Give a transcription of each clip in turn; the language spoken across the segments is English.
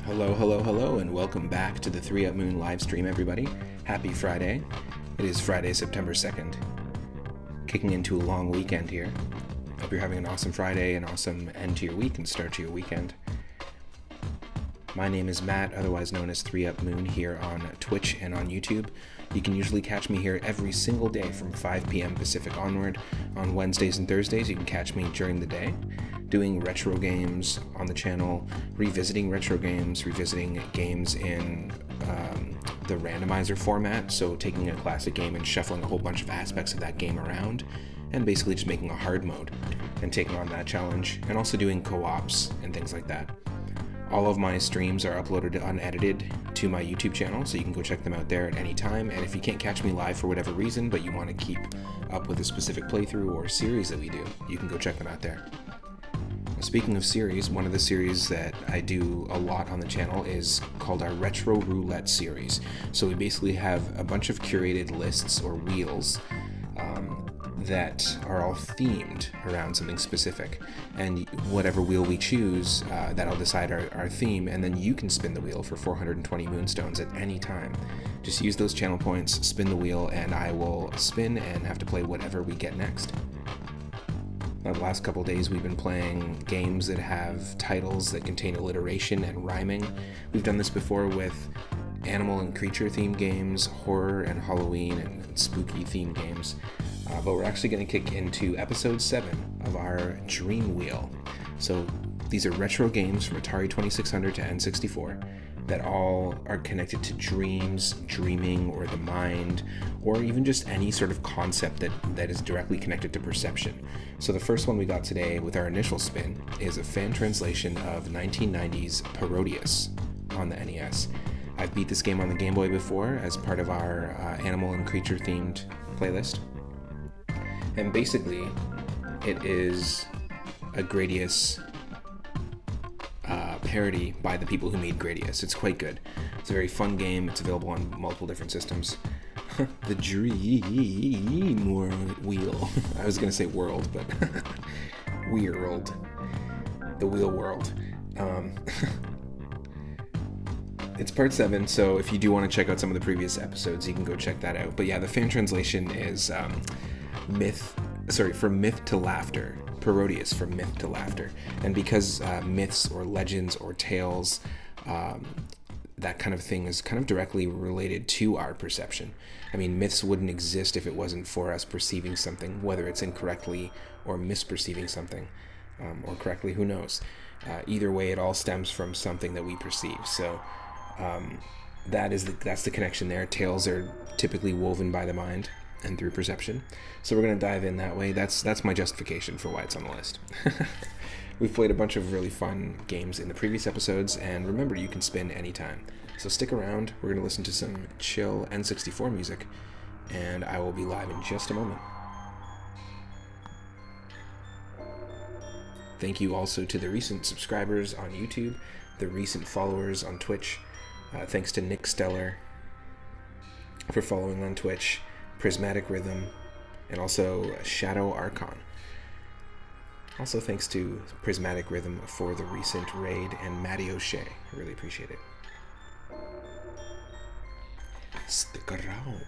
Hello, hello, hello, and welcome back to the 3 Up Moon live stream, everybody. Happy Friday. It is Friday, September 2nd. Kicking into a long weekend here. Hope you're having an awesome Friday, an awesome end to your week and start to your weekend. My name is Matt, otherwise known as 3 Up Moon, here on Twitch and on YouTube. You can usually catch me here every single day from 5 p.m. Pacific onward. On Wednesdays and Thursdays, you can catch me during the day, doing retro games on the channel, revisiting retro games, revisiting games in the randomizer format, so taking a classic game and shuffling a whole bunch of aspects of that game around, and basically just making a hard mode and taking on that challenge, and also doing co-ops and things like that. All of my streams are uploaded unedited to my YouTube channel, so you can go check them out there at any time. And if you can't catch me live for whatever reason, but you want to keep up with a specific playthrough or series that we do, you can go check them out there. Speaking of series, one of the series that I do a lot on the channel is called our Retro Roulette series. So we basically have a bunch of curated lists or wheels that are all themed around something specific, and whatever wheel we choose, that'll decide our theme, and then you can spin the wheel for 420 moonstones at any time. Just use those channel points, spin the wheel, and I will spin and have to play whatever we get next. The last couple days we've been playing games that have titles that contain alliteration and rhyming. We've done this before with animal and creature themed games, horror and Halloween and spooky themed games. But we're actually going to kick into episode 7 of our Dream Wheel. So these are retro games from Atari 2600 to N64 that all are connected to dreams, dreaming, or the mind, or even just any sort of concept that is directly connected to perception. So the first one we got today with our initial spin is a fan translation of 1990's Parodius on the NES. I've beat this game on the Game Boy before as part of our animal and creature themed playlist. And basically, it is a Gradius parody by the people who made Gradius. It's quite good. It's a very fun game. It's available on multiple different systems. The Dream Wheel. I was going to say world, but Weird. The Wheel World. It's part 7, so if you do want to check out some of the previous episodes, you can go check that out. But yeah, the fan translation is from myth to laughter. Parodius, from myth to laughter. And because myths or legends or tales, that kind of thing is kind of directly related to our perception. I mean, myths wouldn't exist if it wasn't for us perceiving something, whether it's incorrectly or misperceiving something, or correctly, who knows. Either way, it all stems from something that we perceive. So that's the connection there. Tales are typically woven by the mind and through perception. So we're going to dive in that way. That's my justification for why it's on the list. We've played a bunch of really fun games in the previous episodes, and remember, you can spin anytime. So stick around. We're going to listen to some chill N64 music, and I will be live in just a moment. Thank you also to the recent subscribers on YouTube, the recent followers on Twitch. Thanks to Nick Stellar for following on Twitch, Prismatic Rhythm, and also Shadow Archon. Also thanks to Prismatic Rhythm for the recent raid, and Matty O'Shea. I really appreciate it. Stick around.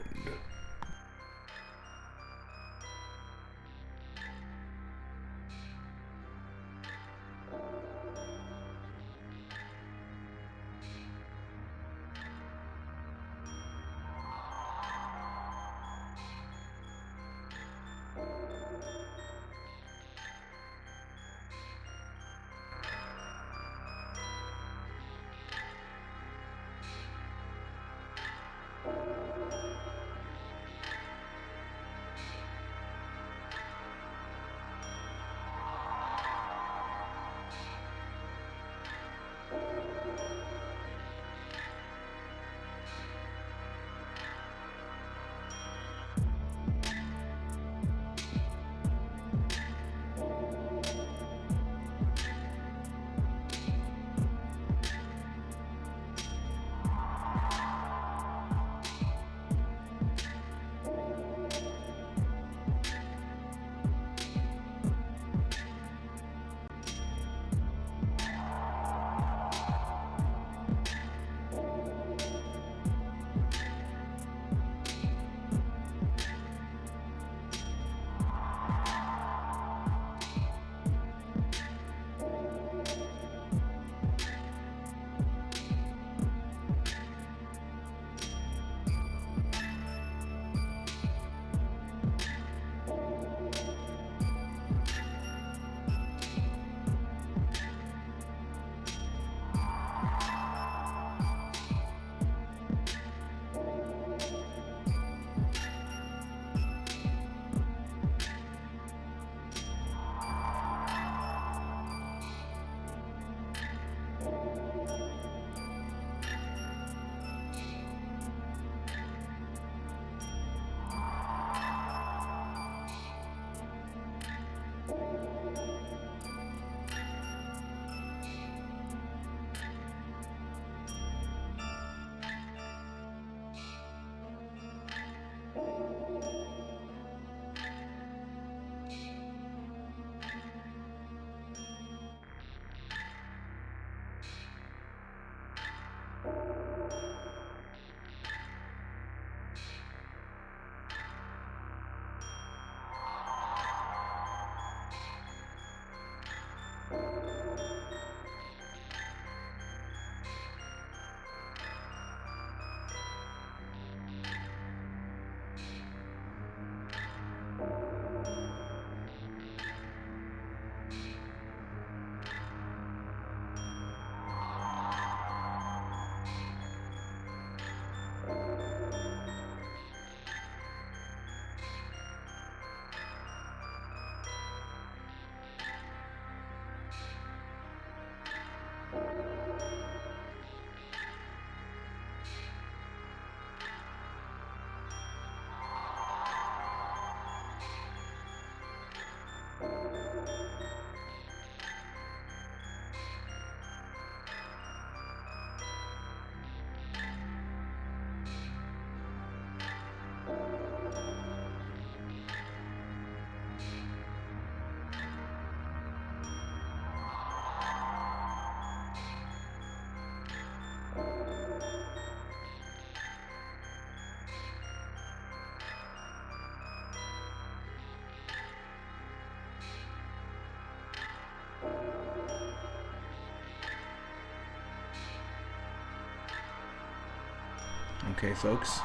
Okay, folks.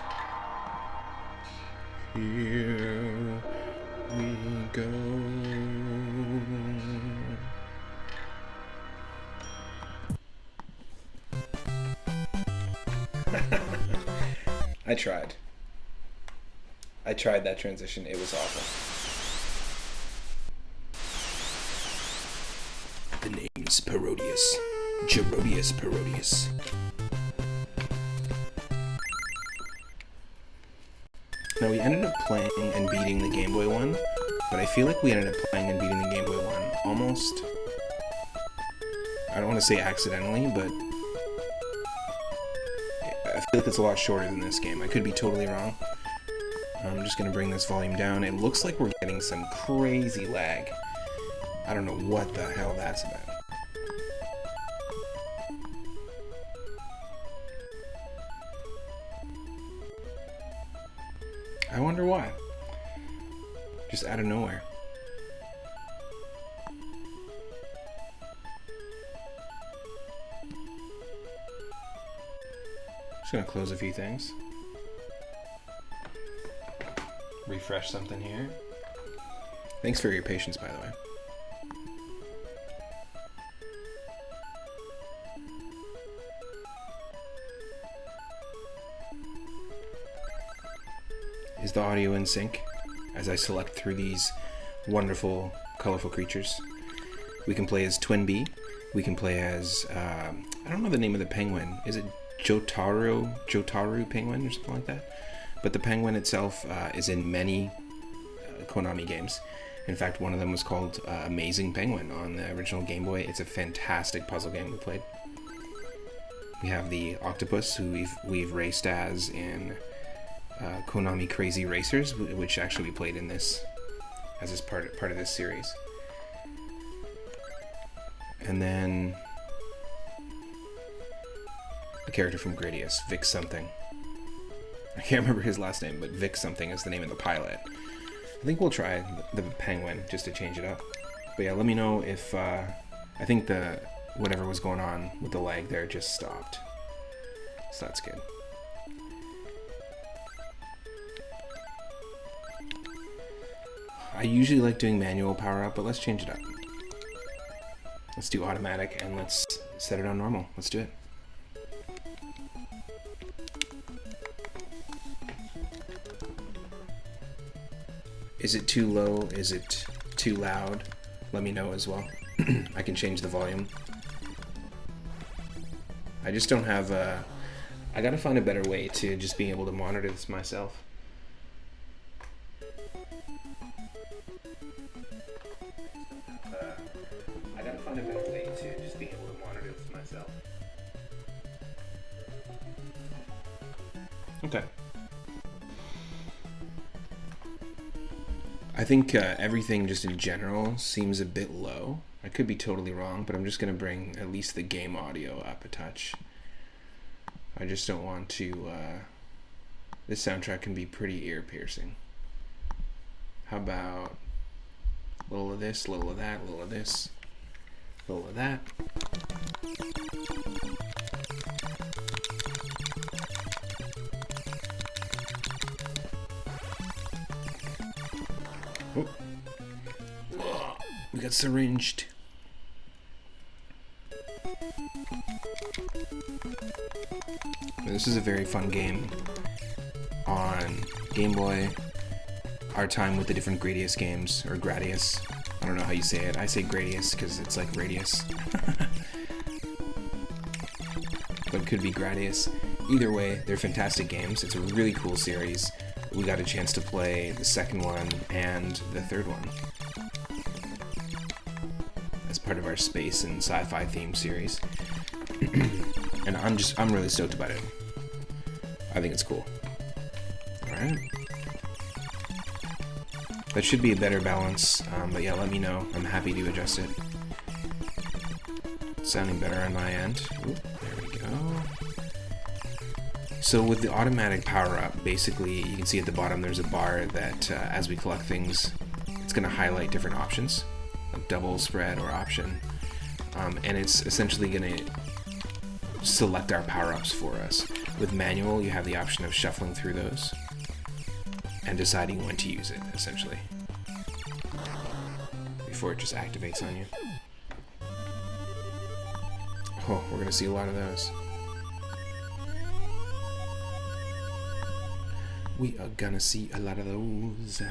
Here we go. I tried that transition. It was awful. The name's Parodius. Parodius. Now, we ended up playing and beating the Game Boy one, but I feel like we ended up playing and beating the Game Boy one almost, I don't want to say accidentally, but I feel like it's a lot shorter than this game. I could be totally wrong. I'm just going to bring this volume down. It looks like we're getting some crazy lag. I don't know what the hell that's about. I wonder why. Just out of nowhere. Just gonna close a few things. Refresh something here. Thanks for your patience, by the way. Is the audio in sync as I select through these wonderful, colorful creatures? We can play as Twin Bee. We can play as, I don't know the name of the penguin. Is it Jotaro penguin or something like that? But the penguin itself is in many Konami games. In fact, one of them was called Amazing Penguin on the original Game Boy. It's a fantastic puzzle game we played. We have the octopus who we've raced as in Konami Crazy Racers, which actually we played in this as this part of this series. And then a character from Gradius, Vic something. I can't remember his last name, but Vic something is the name of the pilot. I think we'll try the penguin just to change it up. But yeah, let me know if I think whatever was going on with the lag there just stopped. So that's good. I usually like doing manual power up, but let's change it up. Let's do automatic and let's set it on normal. Let's do it. Is it too low? Is it too loud? Let me know as well. I can change the volume. I just don't have I gotta find a better way to just being able to monitor this myself. Okay. I think everything just in general seems a bit low. I could be totally wrong, but I'm just going to bring at least the game audio up a touch. I just don't want to... this soundtrack can be pretty ear-piercing. How about a little of this, a little of that, a little of this, a little of that. Oh. We got syringed. This is a very fun game on Game Boy. Our time with the different Gradius games, or Gradius. I don't know how you say it. I say Gradius because it's like radius. But it could be Gradius. Either way, they're fantastic games. It's a really cool series. We got a chance to play the second one and the third one as part of our space and sci-fi themed series. And I'm really stoked about it. I think it's cool. Alright. That should be a better balance, but yeah, let me know. I'm happy to adjust it. It's sounding better on my end. Ooh, there we go. So with the automatic power-up, basically, you can see at the bottom there's a bar that, as we collect things, it's going to highlight different options, like double, spread, or option. And it's essentially going to select our power-ups for us. With manual, you have the option of shuffling through those and deciding when to use it, essentially, before it just activates on you. Oh, we're gonna see a lot of those. We are gonna see a lot of those.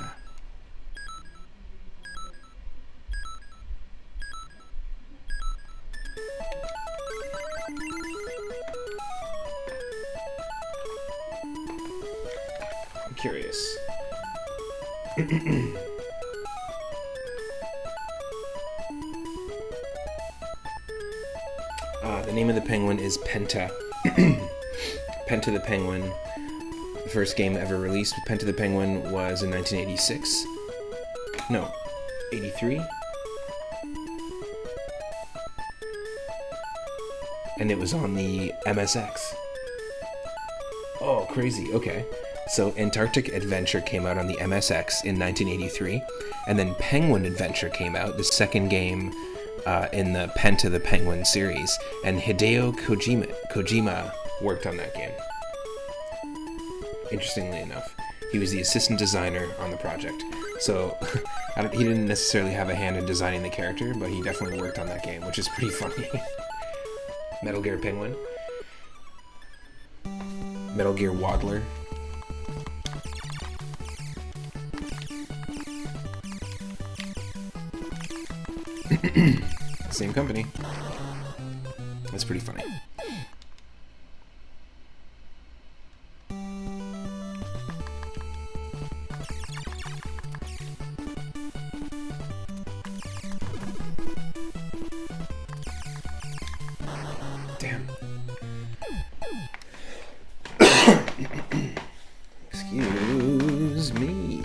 I'm curious. The name of the penguin is Penta. Penta the Penguin. The first game ever released with Penta the Penguin was in 1986. No, 83? And it was on the MSX. Oh, crazy. Okay. So Antarctic Adventure came out on the MSX in 1983, and then Penguin Adventure came out, the second game in the Penta the Penguin series, and Hideo Kojima worked on that game. Interestingly enough, he was the assistant designer on the project. So he didn't necessarily have a hand in designing the character, but he definitely worked on that game, which is pretty funny. Metal Gear Penguin. Metal Gear Waddler. Same company. That's pretty funny. Damn. Excuse me.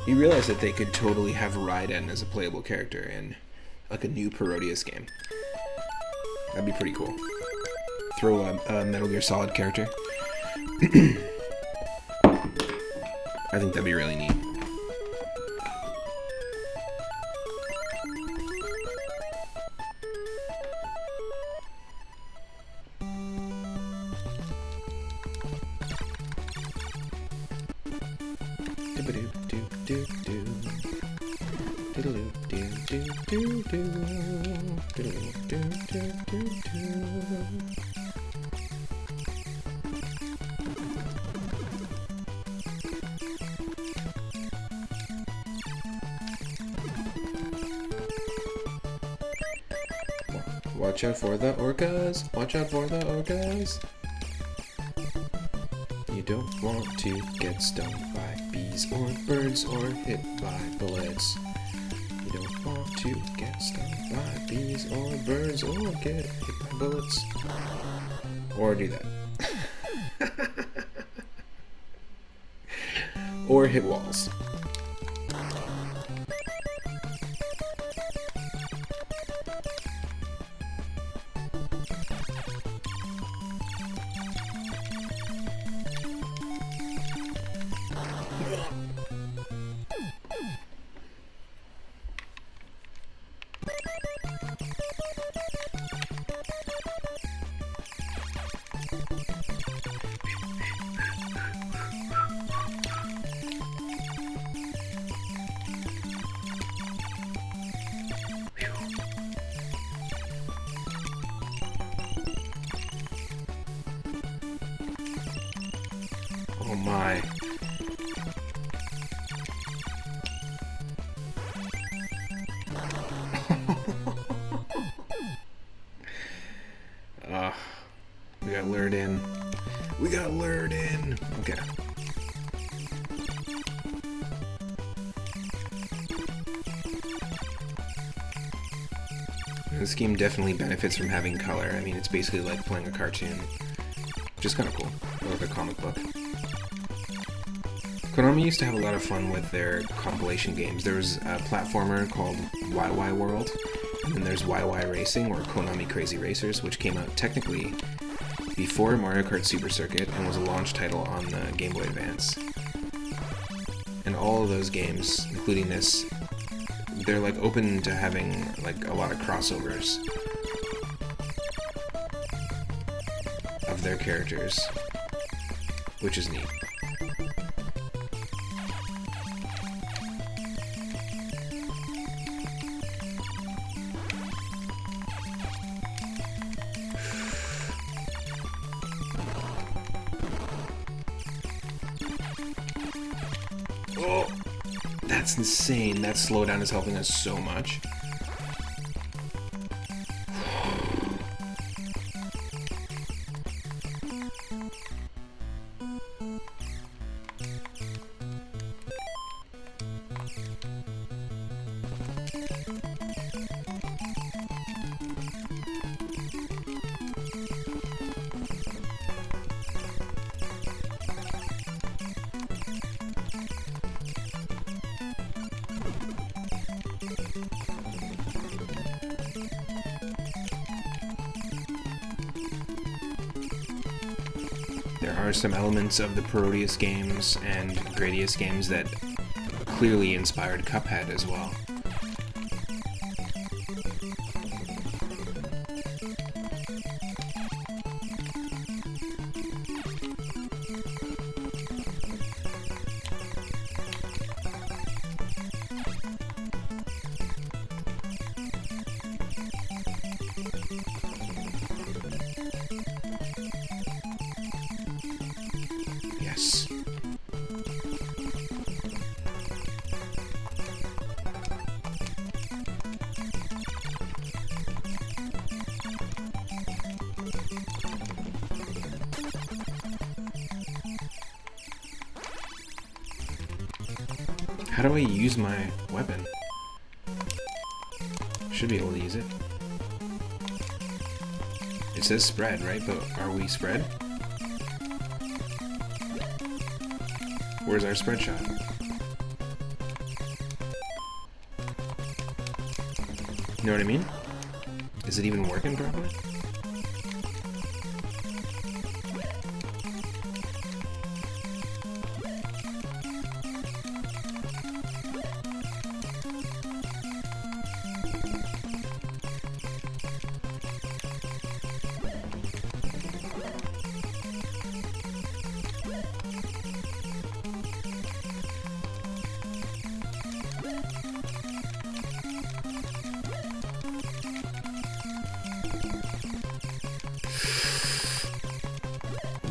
You realize that they could totally have Raiden as a playable character in like a new Parodius game. That'd be pretty cool. Throw a Metal Gear Solid character. I think that'd be really neat. Watch out for the orcas. Watch out for the orcas. You don't want to get stung by bees or birds or hit by bullets. You don't want to get stung by bees or birds or get hit by bullets. Or do that. Or hit walls. Oh my. We got lured in. We got lured in. Okay. This game definitely benefits from having color. I mean, it's basically like playing a cartoon, which is kind of cool, or like a comic book. Konami used to have a lot of fun with their compilation games. There was a platformer called YY World, and then there's YY Racing, or Konami Crazy Racers, which came out technically before Mario Kart Super Circuit and was a launch title on the Game Boy Advance. And all of those games, including this, they're like open to having like a lot of crossovers of their characters, which is neat. Oh, that's insane. That slowdown is helping us so much. There are some elements of the Parodius games and Gradius games that clearly inspired Cuphead as well. Yes. How do I use my weapon? Should be able to use it. It says spread, right? But are we spread? Where's our spread shot? You know what I mean? Is it even working properly?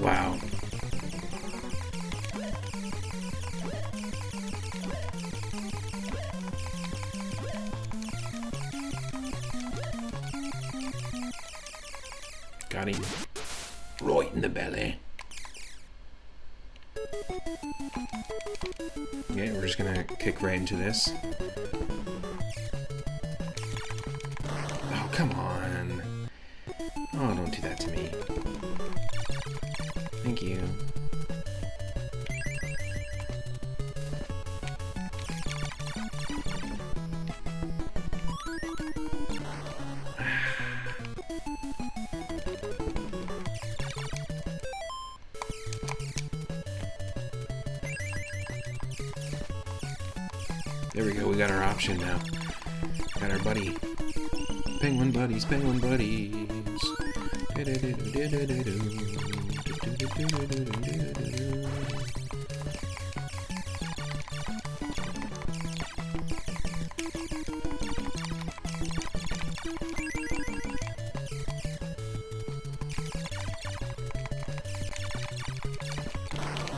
Wow. Got him. Right in the belly. Okay, we're just gonna kick right into this. Oh, come on. Oh, don't do that to me. Thank you. There we go, we got our option now. Got our buddy. Penguin buddies, penguin buddies.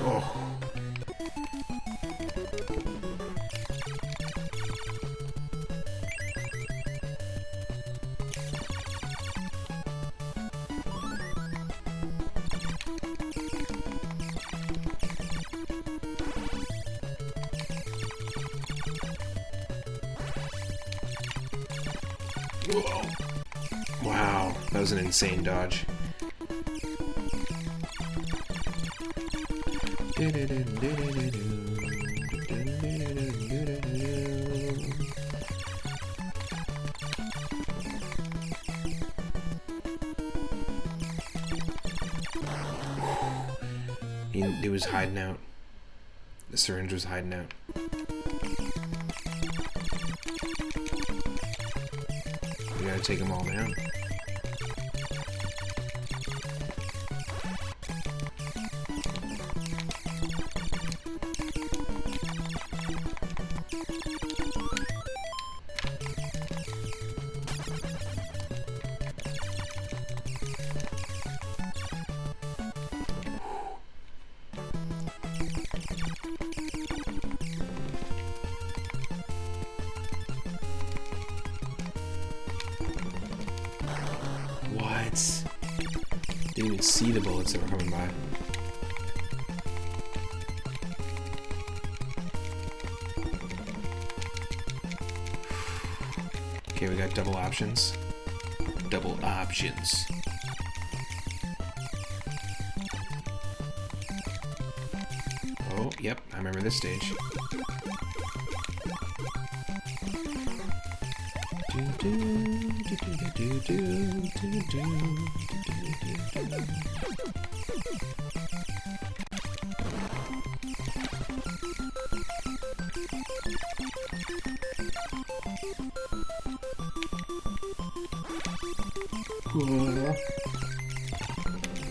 Oh. Whoa. Wow, that was an insane dodge. It was hiding out. The syringe was hiding out. We gotta take them all down. What? Didn't even see the bullets that were coming by. Okay, we got double options. Double options. Oh, yep, I remember this stage.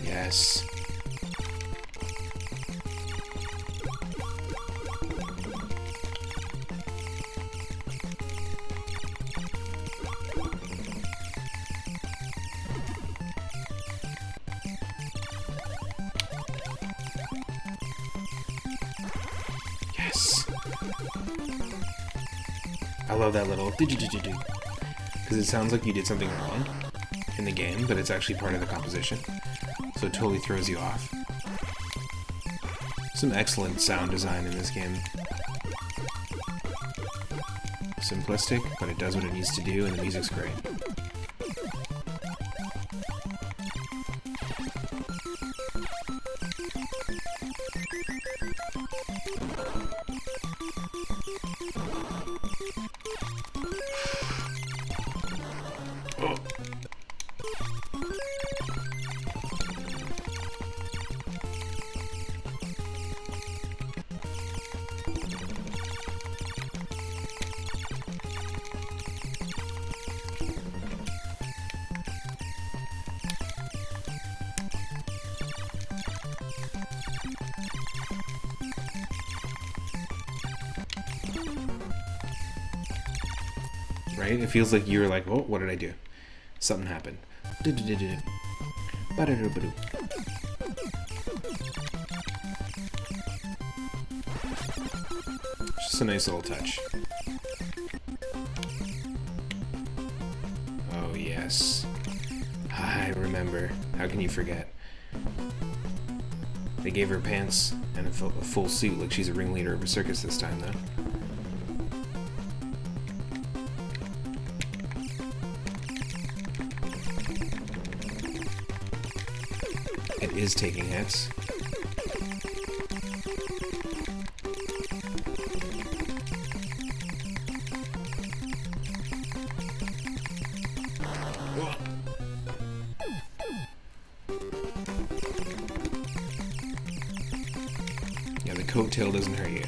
Yes. Yes. I love that little do-do-do-do-do. Because it sounds like you did something wrong in the game, but it's actually part of the composition. So it totally throws you off. Some excellent sound design in this game. Simplistic, but it does what it needs to do, and the music's great. Oh. Right? It feels like you're like, oh, what did I do? Something happened. Just a nice little touch. Oh, yes. I remember. How can you forget? They gave her pants and a full suit, like she's a ringleader of a circus this time, though. It is taking hits. Yeah, the coattail doesn't hurt you.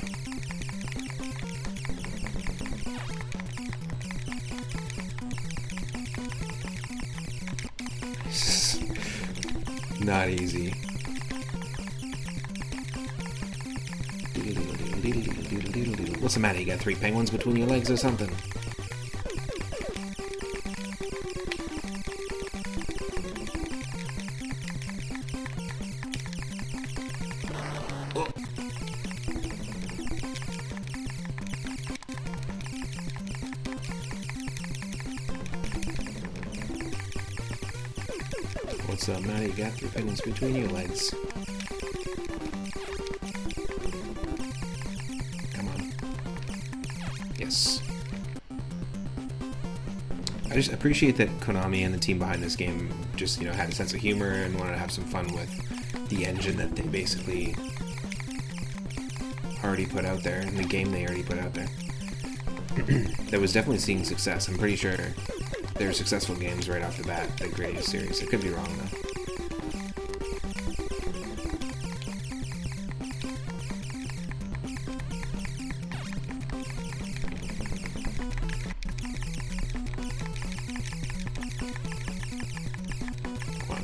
Not easy. What's the matter? You got 3 penguins between your legs or something? Oh. What's up, Matt? You got 3 penguins between your legs. Come on. Yes. I just appreciate that Konami and the team behind this game just, you know, had a sense of humor and wanted to have some fun with the engine that they basically already put out there, and the game they already put out there. That was definitely seeing success. I'm pretty sure they were successful games right off the bat, the Gradius series. I could be wrong, though.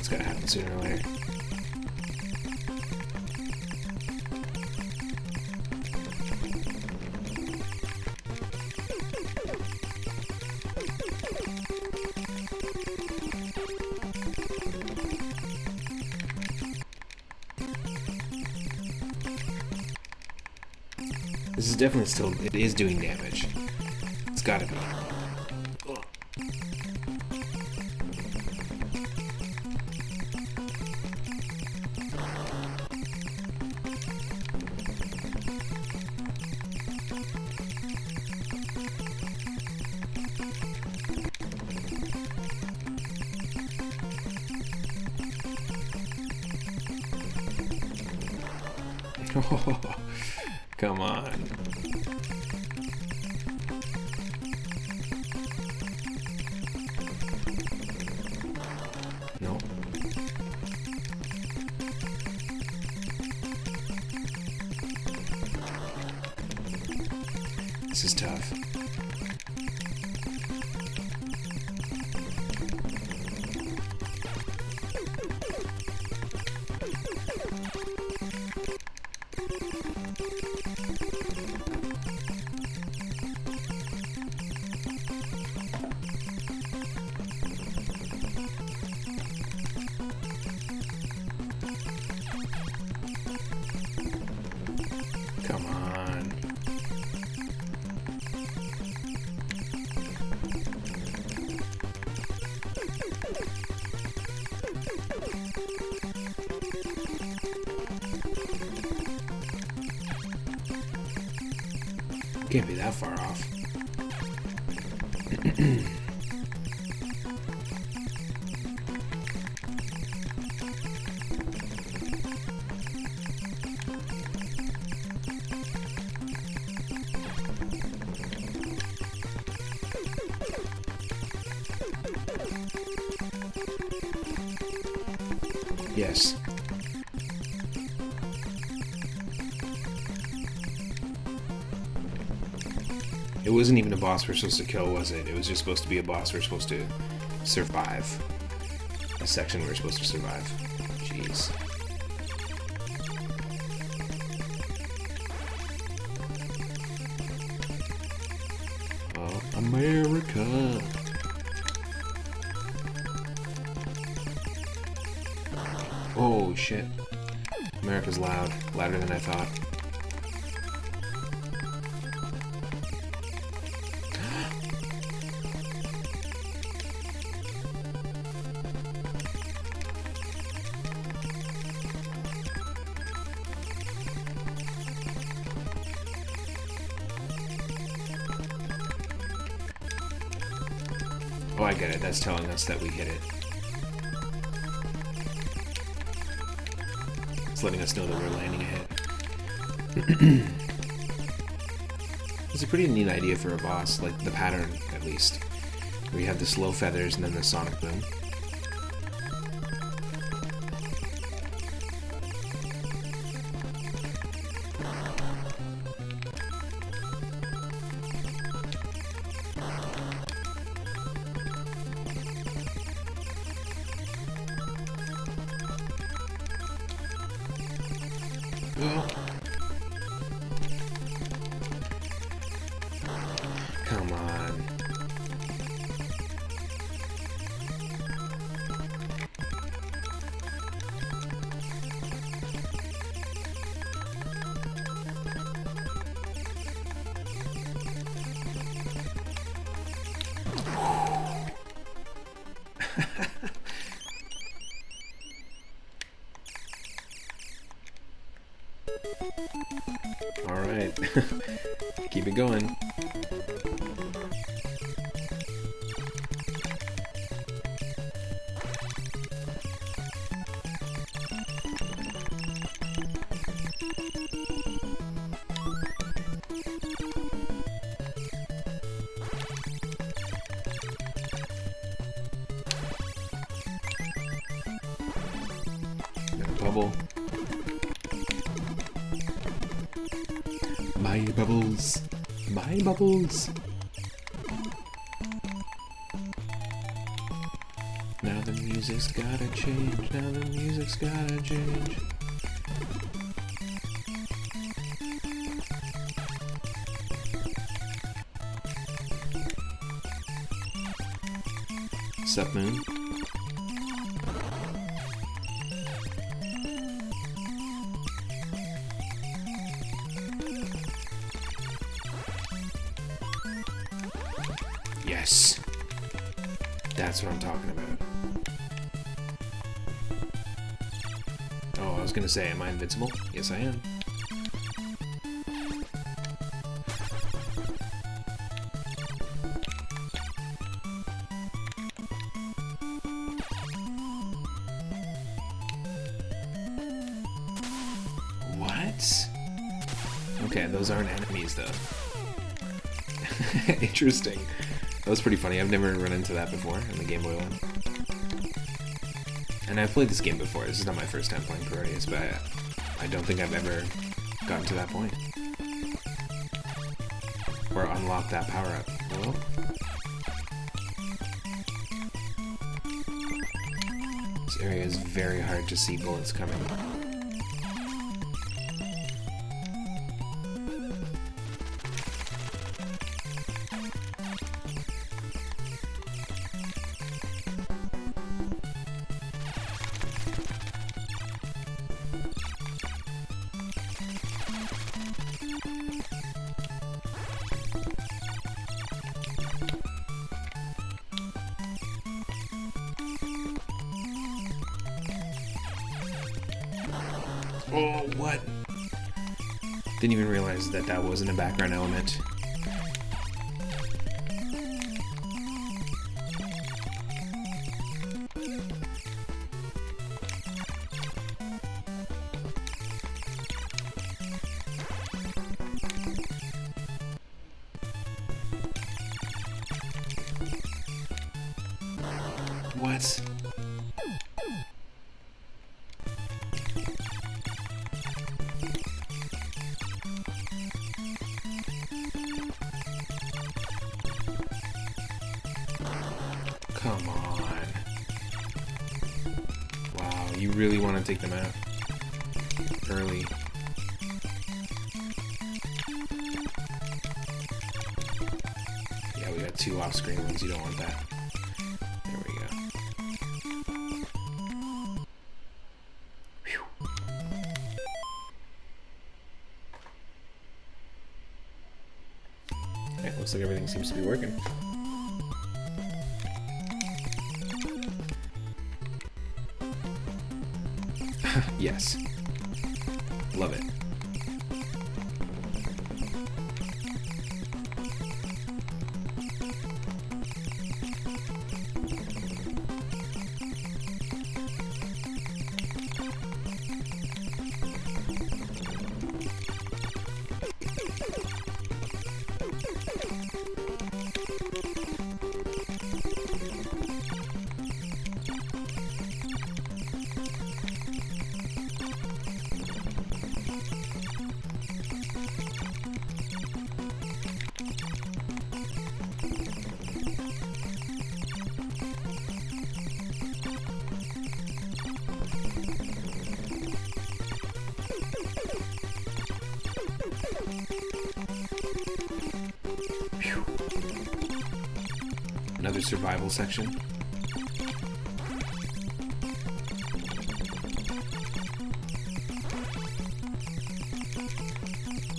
It's gotta happen sooner or later. This is definitely still, it is doing damage. It's gotta be. Oh, come on. No. This is tough. Come on. Can't be that far off. Yes. It wasn't even a boss we're supposed to kill, was it? It was just supposed to be a boss we're supposed to survive. A section we're supposed to survive. Jeez. Oh, America! Oh, shit. America's loud. Louder than I thought. Oh, I get it. That's telling us that we hit it. It's letting us know that we're landing a hit. It's a pretty neat idea for a boss, like the pattern, at least. Where you have the slow feathers and then the sonic boom. Oh. Come on. Alright. Keep it going. Got a bubble. My bubbles. My bubbles. Now the music music's gotta change, now the music's gotta change. Sup, Moon? Yes! That's what I'm talking about. Oh, I was gonna say, am I invincible? Yes, I am. What? Okay, those aren't enemies, though. Interesting. That was pretty funny. I've never run into that before on the Game Boy one. And I've played this game before. This is not my first time playing Parodius, but I don't think I've ever gotten to that point. Or unlocked that power-up. Hello? This area is very hard to see bullets coming. Oh, what? Didn't even realize that that wasn't a background element. What? Come on. Wow, you really want to take them out early. Yeah, we got two off-screen ones. You don't want that. There we go. Whew. Okay, looks like everything seems to be working. Yes. Love it. Another survival section.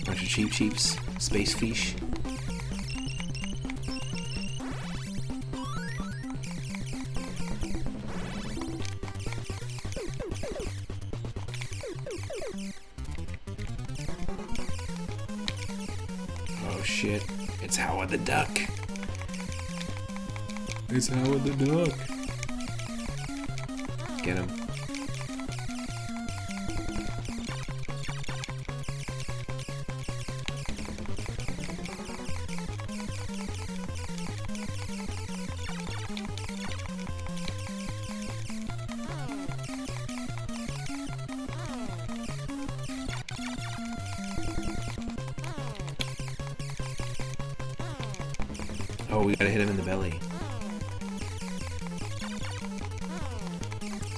Bunch of cheap cheeps, space fish. Oh shit, it's Howard the Duck. It's Howard the Duck. Get him. Oh, we gotta hit him in the belly.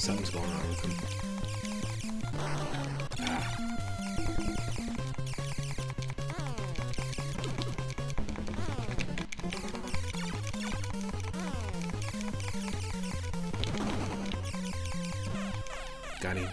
Something's going on with him. Ah. Got him.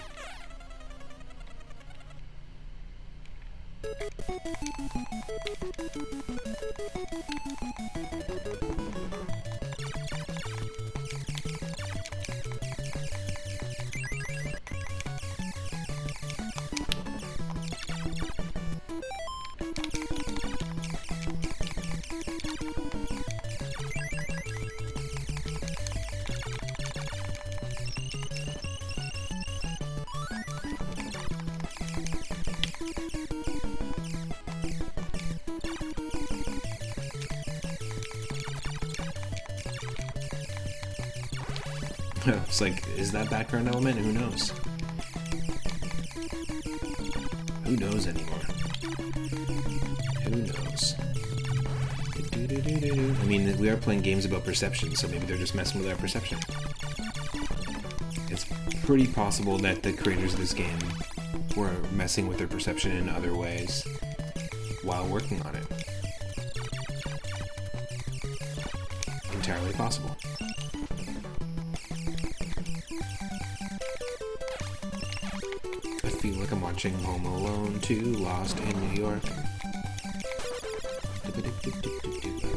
It's like, is that background element? Who knows? Who knows anymore? Who knows? I mean, we are playing games about perception, so maybe they're just messing with our perception. It's pretty possible that the creators of this game were messing with their perception in other ways while working on it. Entirely possible. I feel like I'm watching Home Alone 2, Lost in New York. I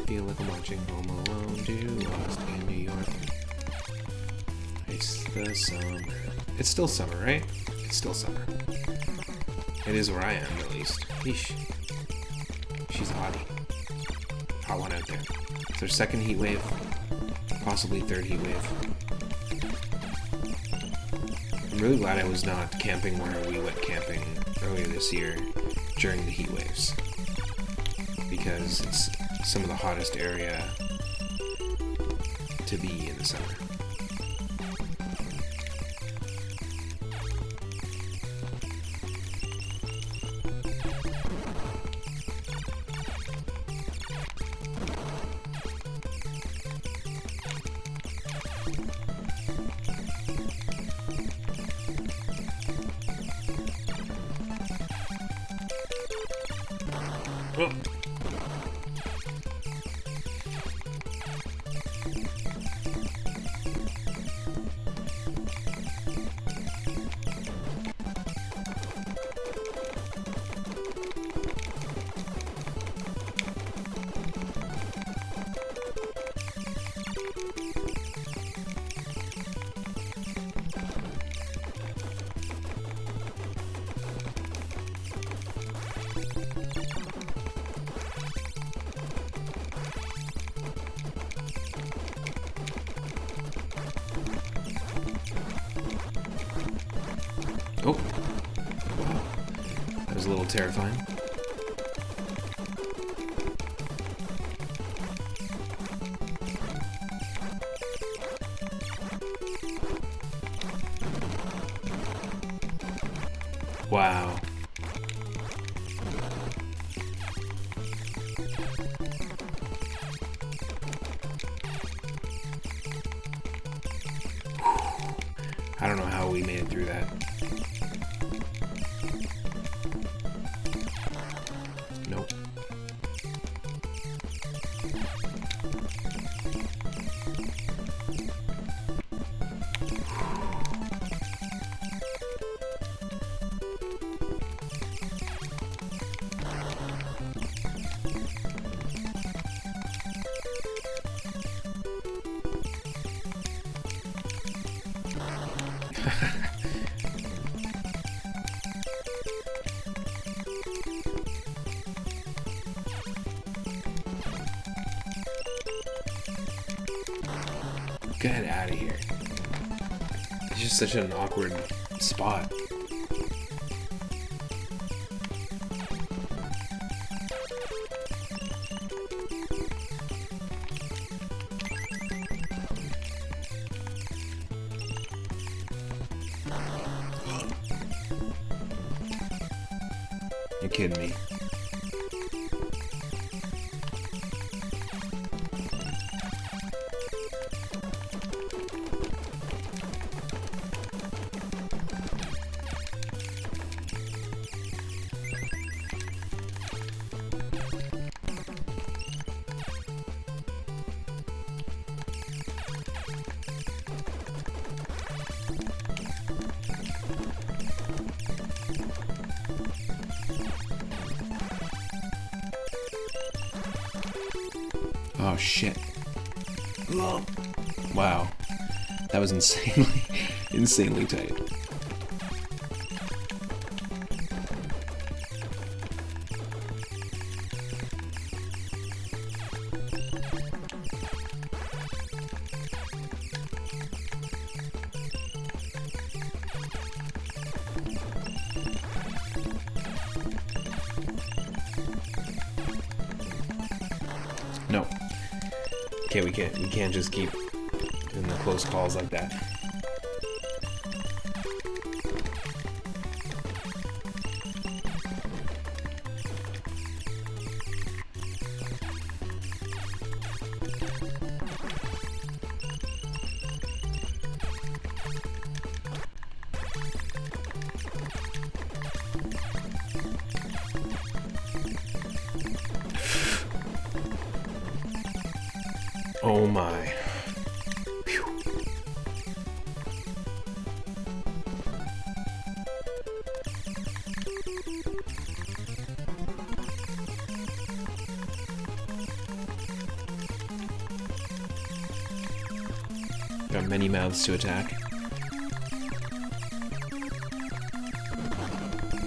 feel like I'm watching Home Alone 2, Lost in New York. It's the summer. It's still summer, right? It's still summer. It is where I am, at least. Yeesh. She's a hottie. Hot one out there. It's our second heat wave. Possibly third heat wave. I'm really glad I was not camping where we went camping earlier this year during the heat waves, because it's some of the hottest area to be in the summer. Oh. Oh, wow, that was a little terrifying. Wow. I don't know how we made it through that. Nope. Get out of here. It's just such an awkward spot. You're kidding me. Oh shit. Wow. That was insanely tight. No. Okay, we can't just keep doing the close calls like that. Oh my. Phew. Got many mouths to attack.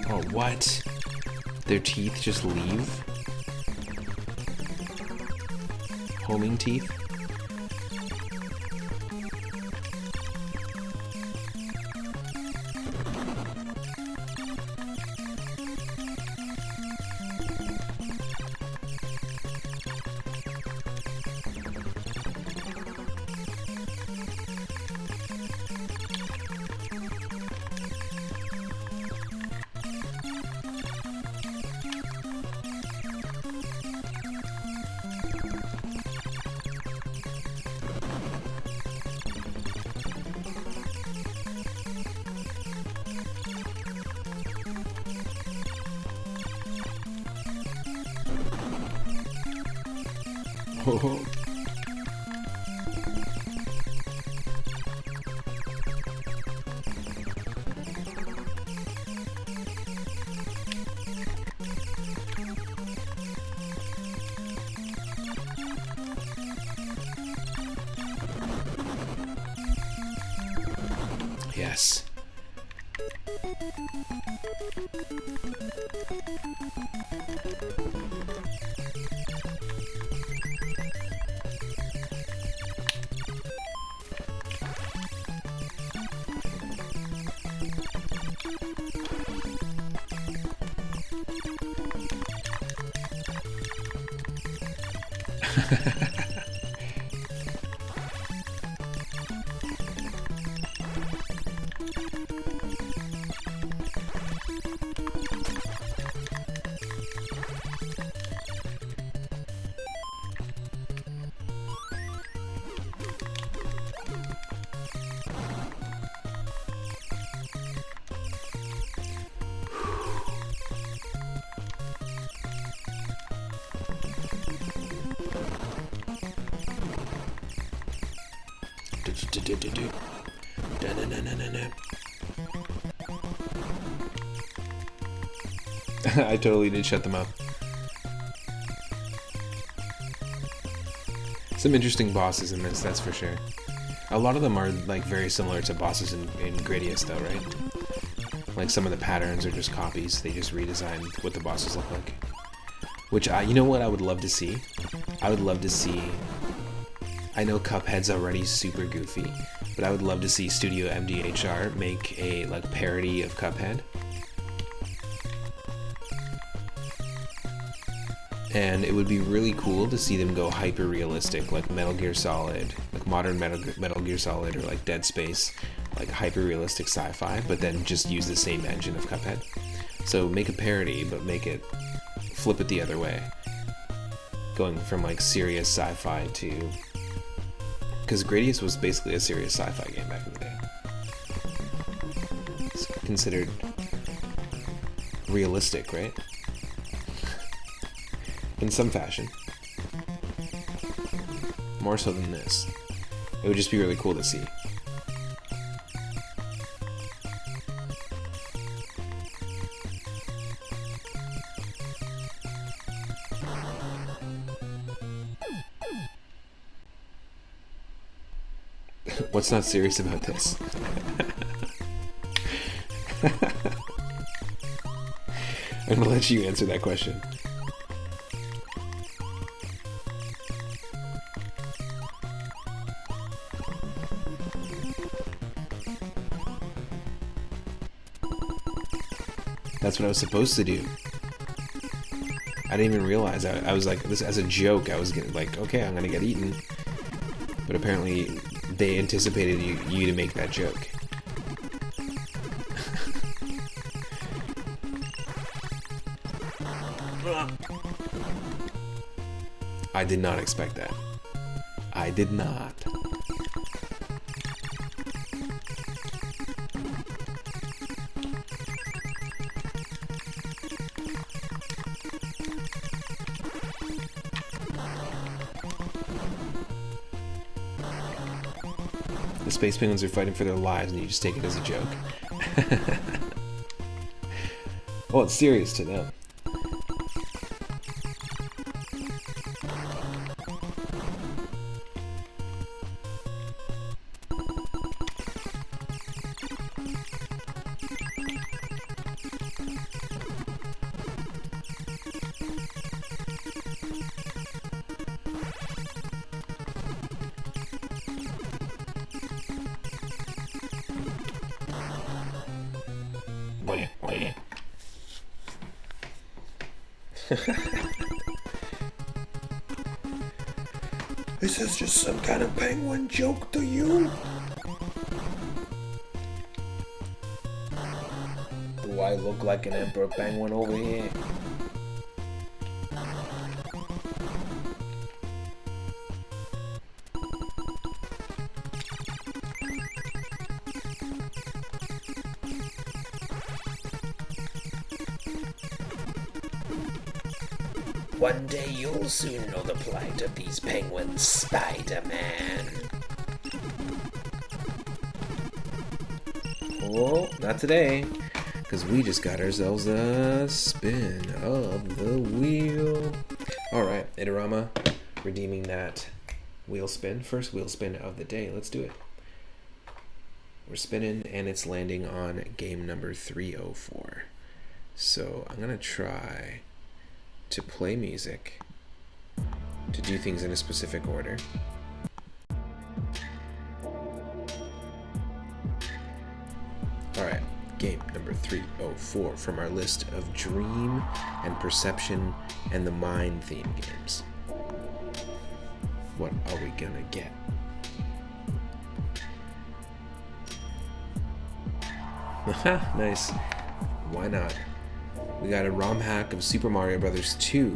Oh, what? Their teeth just leave? Homing teeth? Oh. Yes. I totally did shut them up. Some interesting bosses in this, that's for sure. A lot of them are like very similar to bosses in Gradius though, right? Like some of the patterns are just copies, they just redesigned what the bosses look like. Which, you know what I would love to see? I would love to see... I know Cuphead's already super goofy, but I would love to see Studio MDHR make a like parody of Cuphead. And it would be really cool to see them go hyper realistic, like Metal Gear Solid, like modern Metal Gear Solid, or like Dead Space, like hyper realistic sci-fi, but then just use the same engine of Cuphead. So make a parody, but make it, flip it the other way, going from like serious sci-fi to, because Gradius was basically a serious sci-fi game back in the day. It's considered realistic, right? In some fashion. More so than this. It would just be really cool to see. What's not serious about this? I'm gonna let you answer that question. That's what I was supposed to do. I didn't even realize. I was like, this as a joke. I was getting like, okay, I'm gonna get eaten. But apparently, they anticipated you to make that joke. I did not expect that. I did not. The space penguins are fighting for their lives and you just take it as a joke. Well, it's serious to them. Is this just some kind of penguin joke to you? Do I look like an emperor penguin over here? One day you'll soon know the plight of these penguins, Spider-Man. Oh, not today, because we just got ourselves a spin of the wheel. Alright, Itorama, redeeming that wheel spin. First wheel spin of the day. Let's do it. We're spinning, and it's landing on game number 304. So I'm going to try to play music, to do things in a specific order. Alright, game number 304 from our list of Dream and Perception and the Mind theme games. What are we gonna get? Haha, nice. Why not? We got a ROM hack of Super Mario Bros. 2,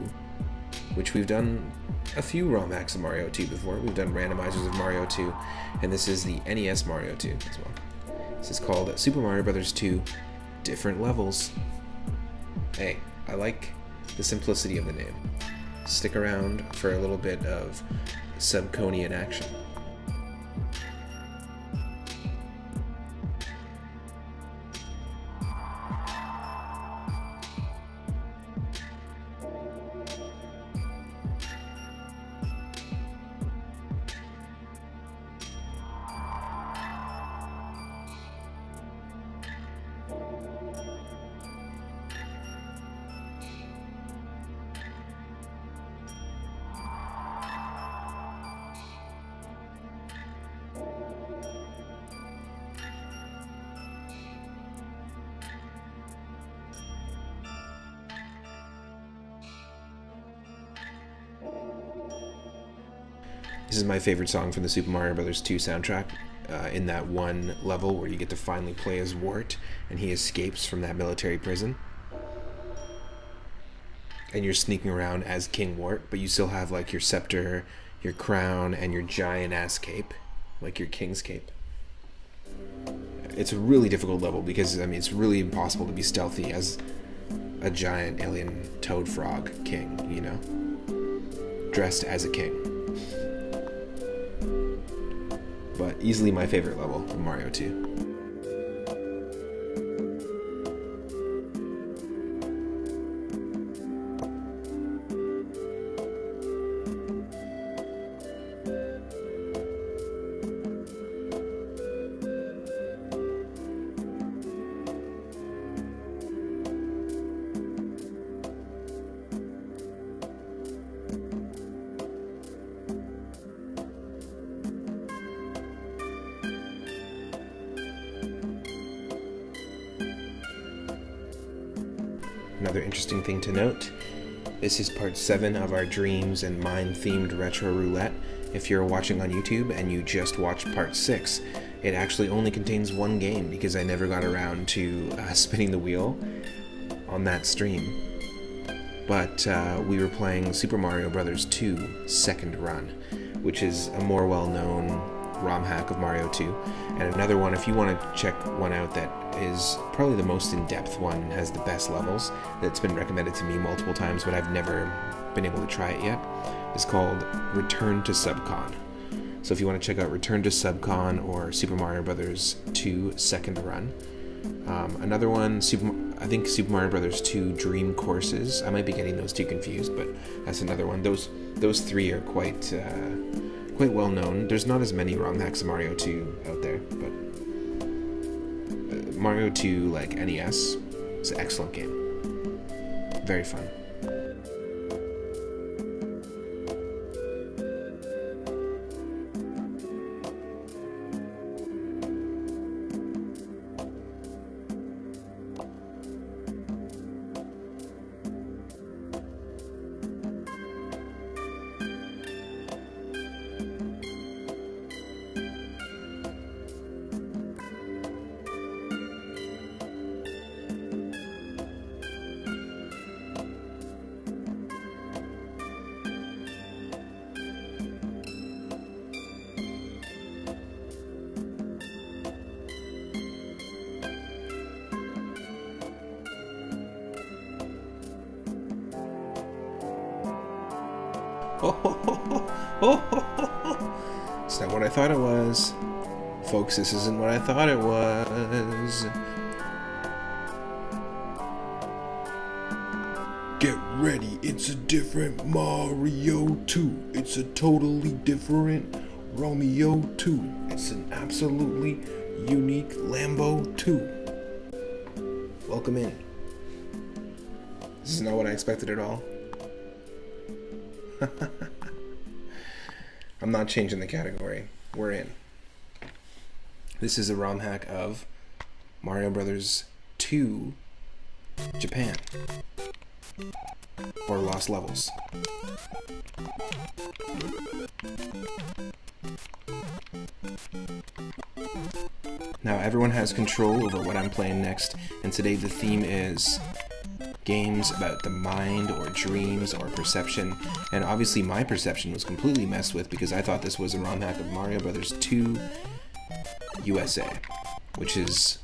which we've done a few ROM hacks of Mario 2 before. We've done randomizers of Mario 2, and this is the NES Mario 2 as well. This is called Super Mario Bros. 2 Different Levels. Hey, I like the simplicity of the name. Stick around for a little bit of Subconian action. This is my favorite song from the Super Mario Bros. 2 soundtrack. In that one level where you get to finally play as Wart and he escapes from that military prison. And you're sneaking around as King Wart, but you still have like your scepter, your crown, and your giant ass cape, like your king's cape. It's a really difficult level because, I mean, it's really impossible to be stealthy as a giant alien toad frog king, you know? Dressed as a king. But easily my favorite level of Mario 2. Another interesting thing to note, this is part 7 of our Dreams and Mind-themed Retro Roulette. If you're watching on YouTube and you just watched part 6, it actually only contains one game because I never got around to spinning the wheel on that stream. But we were playing Super Mario Bros. 2 Second Run, which is a more well-known ROM hack of Mario 2. And another one, if you want to check one out that is probably the most in-depth one and has the best levels, that's been recommended to me multiple times, but I've never been able to try it yet, is called Return to Subcon. So if you want to check out Return to Subcon or Super Mario Bros. 2 Second Run. Another one, I think Super Mario Bros. 2 Dream Courses. I might be getting those two confused, but that's another one. Those three are quite well known. There's not as many ROM hacks of Mario 2 out there, but Mario 2 like NES is an excellent game. Very fun. It's not what I thought it was. Folks, this isn't what I thought it was. Get ready, it's a different Mario 2. It's a totally different Romeo 2. It's an absolutely unique Lambo 2. Welcome in. This is not what I expected at all. I'm not changing the category. We're in. This is a ROM hack of Mario Bros. 2 Japan, or Lost Levels. Now everyone has control over what I'm playing next, and today the theme is games about the mind or dreams or perception, and obviously my perception was completely messed with because I thought this was a ROM hack of Mario Bros. 2 USA, which is,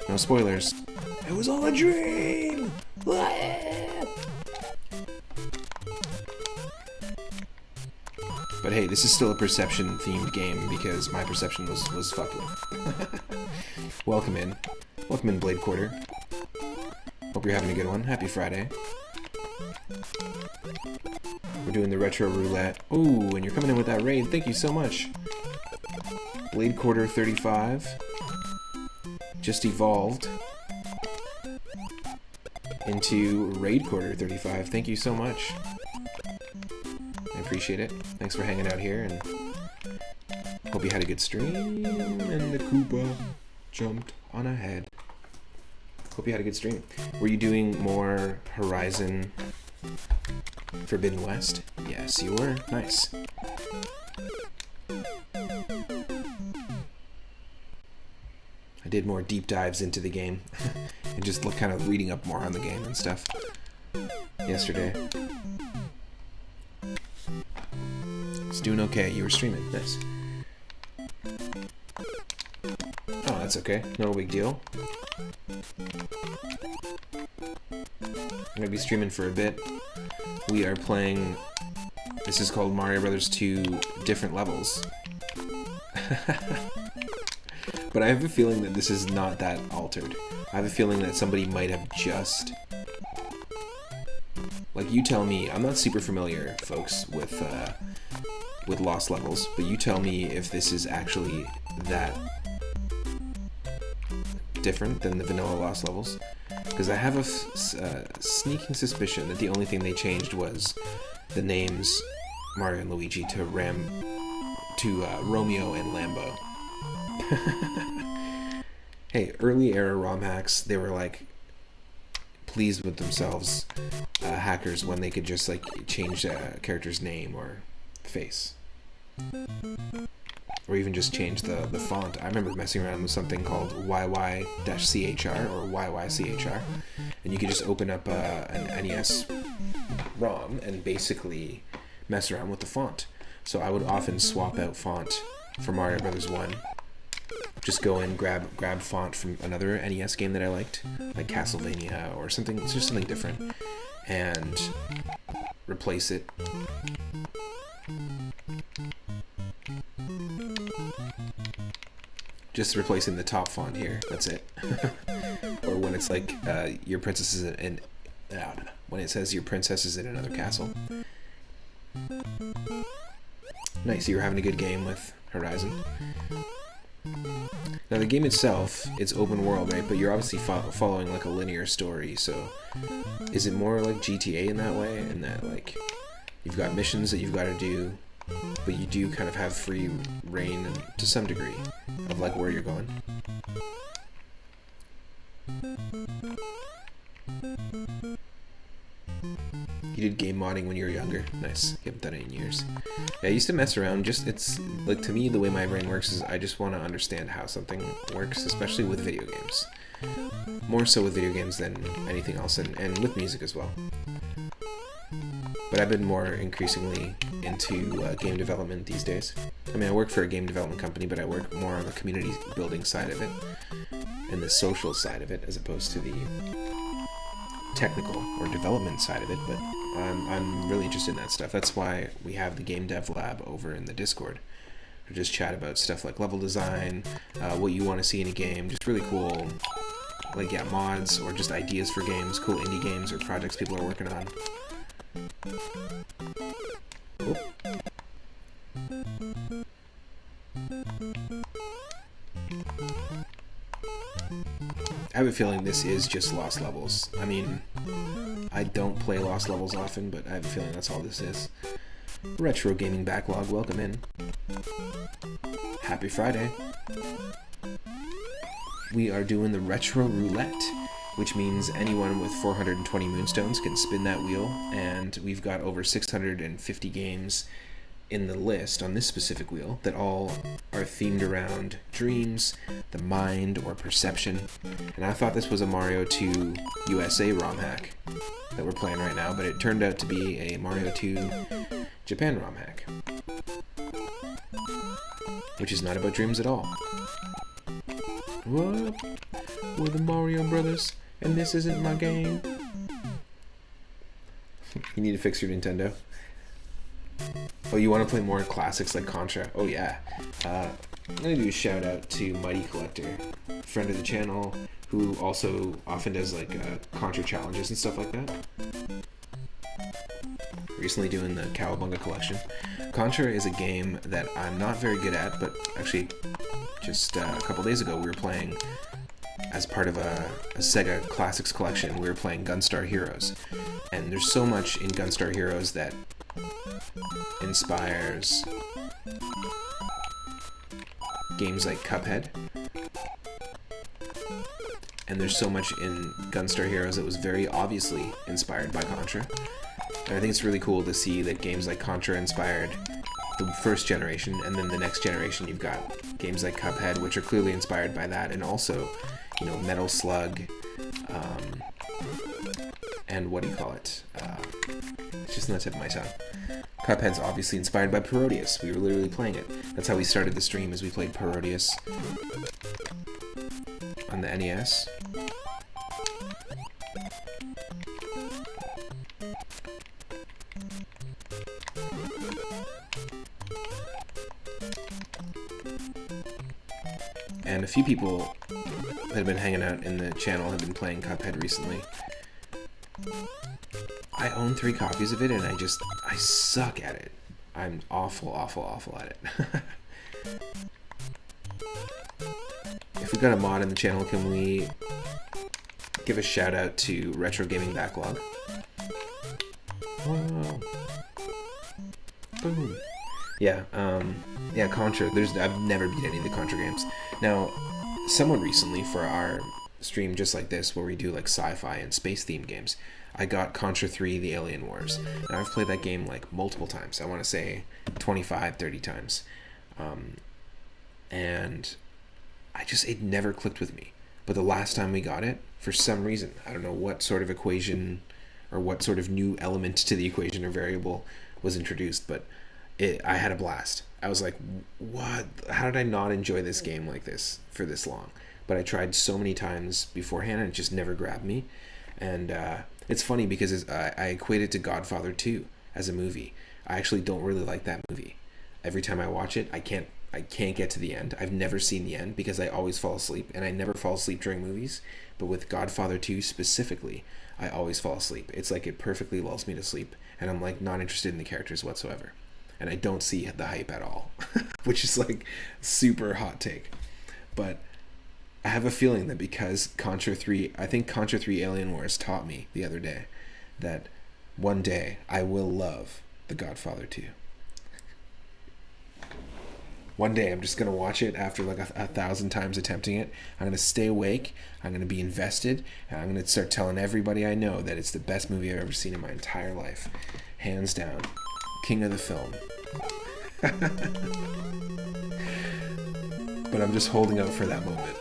no spoilers, it was all a dream! But hey, this is still a perception-themed game because my perception was fucked with. Welcome in, Blade Quarter. Hope you're having a good one. Happy Friday. We're doing the Retro Roulette. Ooh, and you're coming in with that raid. Thank you so much. Blade Quarter 35. Just evolved into Raid Quarter 35. Thank you so much. I appreciate it. Thanks for hanging out here, and hope you had a good stream. And the Koopa jumped on ahead. Hope you had a good stream. Were you doing more Horizon Forbidden West? Yes, you were. Nice. I did more deep dives into the game and just kind of reading up more on the game and stuff yesterday. It's doing okay. You were streaming. Nice. Oh, that's okay. No big deal. I'm gonna be streaming for a bit. We are playing, this is called Mario Bros. 2 Different Levels. But I have a feeling that this is not that altered. I have a feeling that somebody might have just, like, you tell me. I'm not super familiar, folks, with Lost Levels, but you tell me if this is actually that different than the vanilla Lost Levels, because I have a sneaking suspicion that the only thing they changed was the names Mario and Luigi to Romeo and Lambo. Hey, early era ROM hacks, they were like pleased with themselves, hackers, when they could just like change a character's name or face, or even just change the font. I remember messing around with something called YY-CHR or YYCHR, and you could just open up an NES ROM and basically mess around with the font. So I would often swap out font for Mario Brothers 1. Just go and grab font from another NES game that I liked, like Castlevania or something. It's just something different, and replace it. Just replacing the top font here. That's it. Or when it's like your princess is in when it says your princess is in another castle. Nice. You were having a good game with Horizon. Now the game itself, it's open world, right? But you're obviously following like a linear story. So is it more like GTA in that way? In that like you've got missions that you've got to do, but you do kind of have free reign to some degree of like where you're going. You did game modding when you were younger? Nice. You haven't done it in years. Yeah, I used to mess around. It's like, to me, the way my brain works is I just want to understand how something works, especially with video games. More so with video games than anything else, and with music as well. But I've been more increasingly into game development these days. I mean, I work for a game development company, but I work more on the community building side of it and the social side of it, as opposed to the technical or development side of it. But I'm really interested in that stuff. That's why we have the Game Dev Lab over in the Discord. We just chat about stuff like level design, what you want to see in a game, just really cool, like, yeah, mods, or just ideas for games, cool indie games or projects people are working on. Oop. I have a feeling this is just Lost Levels. I mean, I don't play Lost Levels often, but I have a feeling that's all this is. Retro Gaming Backlog, welcome in. Happy Friday. We are doing the Retro Roulette, which means anyone with 420 moonstones can spin that wheel, and we've got over 650 games in the list on this specific wheel that all are themed around dreams, the mind, or perception. And I thought this was a Mario 2 USA ROM hack that we're playing right now, but it turned out to be a Mario 2 Japan ROM hack, which is not about dreams at all. What? We're the Mario Brothers, and this isn't my game. You need to fix your Nintendo. Oh, you want to play more classics like Contra? Oh yeah. I'm going to do a shout out to Mighty Collector, friend of the channel, who also often does like Contra challenges and stuff like that. Recently doing the Cowabunga collection. Contra is a game that I'm not very good at, but actually just a couple days ago we were playing as part of a Sega Classics collection. We were playing Gunstar Heroes, and there's so much in Gunstar Heroes that inspires games like Cuphead, and there's so much in Gunstar Heroes that was very obviously inspired by Contra. And I think it's really cool to see that games like Contra inspired the first generation, and then the next generation you've got games like Cuphead, which are clearly inspired by that, and also, you know, Metal Slug, and what do you call it? It's just on the tip of my tongue. Cuphead's obviously inspired by Parodius. We were literally playing it. That's how we started the stream, as we played Parodius on the NES. And a few people that have been hanging out in the channel have been playing Cuphead recently. I own 3 copies of it, and I suck at it. I'm awful at it. If we've got a mod in the channel, can we give a shout out to Retro Gaming Backlog? Wow. Boom. Yeah, Contra. I've never beat any of the Contra games. Now, someone recently, for our stream just like this where we do like sci-fi and space themed games, I got Contra 3 The Alien Wars, and I've played that game like multiple times. I want to say 25, 30 times. And it never clicked with me. But the last time we got it, for some reason, I don't know what sort of equation or what sort of new element to the equation or variable was introduced, but I had a blast. I was like, what? How did I not enjoy this game like this for this long? But I tried so many times beforehand and it just never grabbed me. And it's funny because I equate it to Godfather 2 as a movie. I actually don't really like that movie. Every time I watch it, I can't get to the end. I've never seen the end because I always fall asleep, and I never fall asleep during movies. But with Godfather 2 specifically, I always fall asleep. It's like it perfectly lulls me to sleep, and I'm like not interested in the characters whatsoever. And I don't see the hype at all, which is like super hot take. But I have a feeling that because Contra 3 Alien Wars taught me the other day that one day I will love The Godfather 2. One day I'm just going to watch it after like 1,000 times attempting it. I'm going to stay awake, I'm going to be invested, and I'm going to start telling everybody I know that it's the best movie I've ever seen in my entire life. Hands down. King of the film. But I'm just holding out for that moment.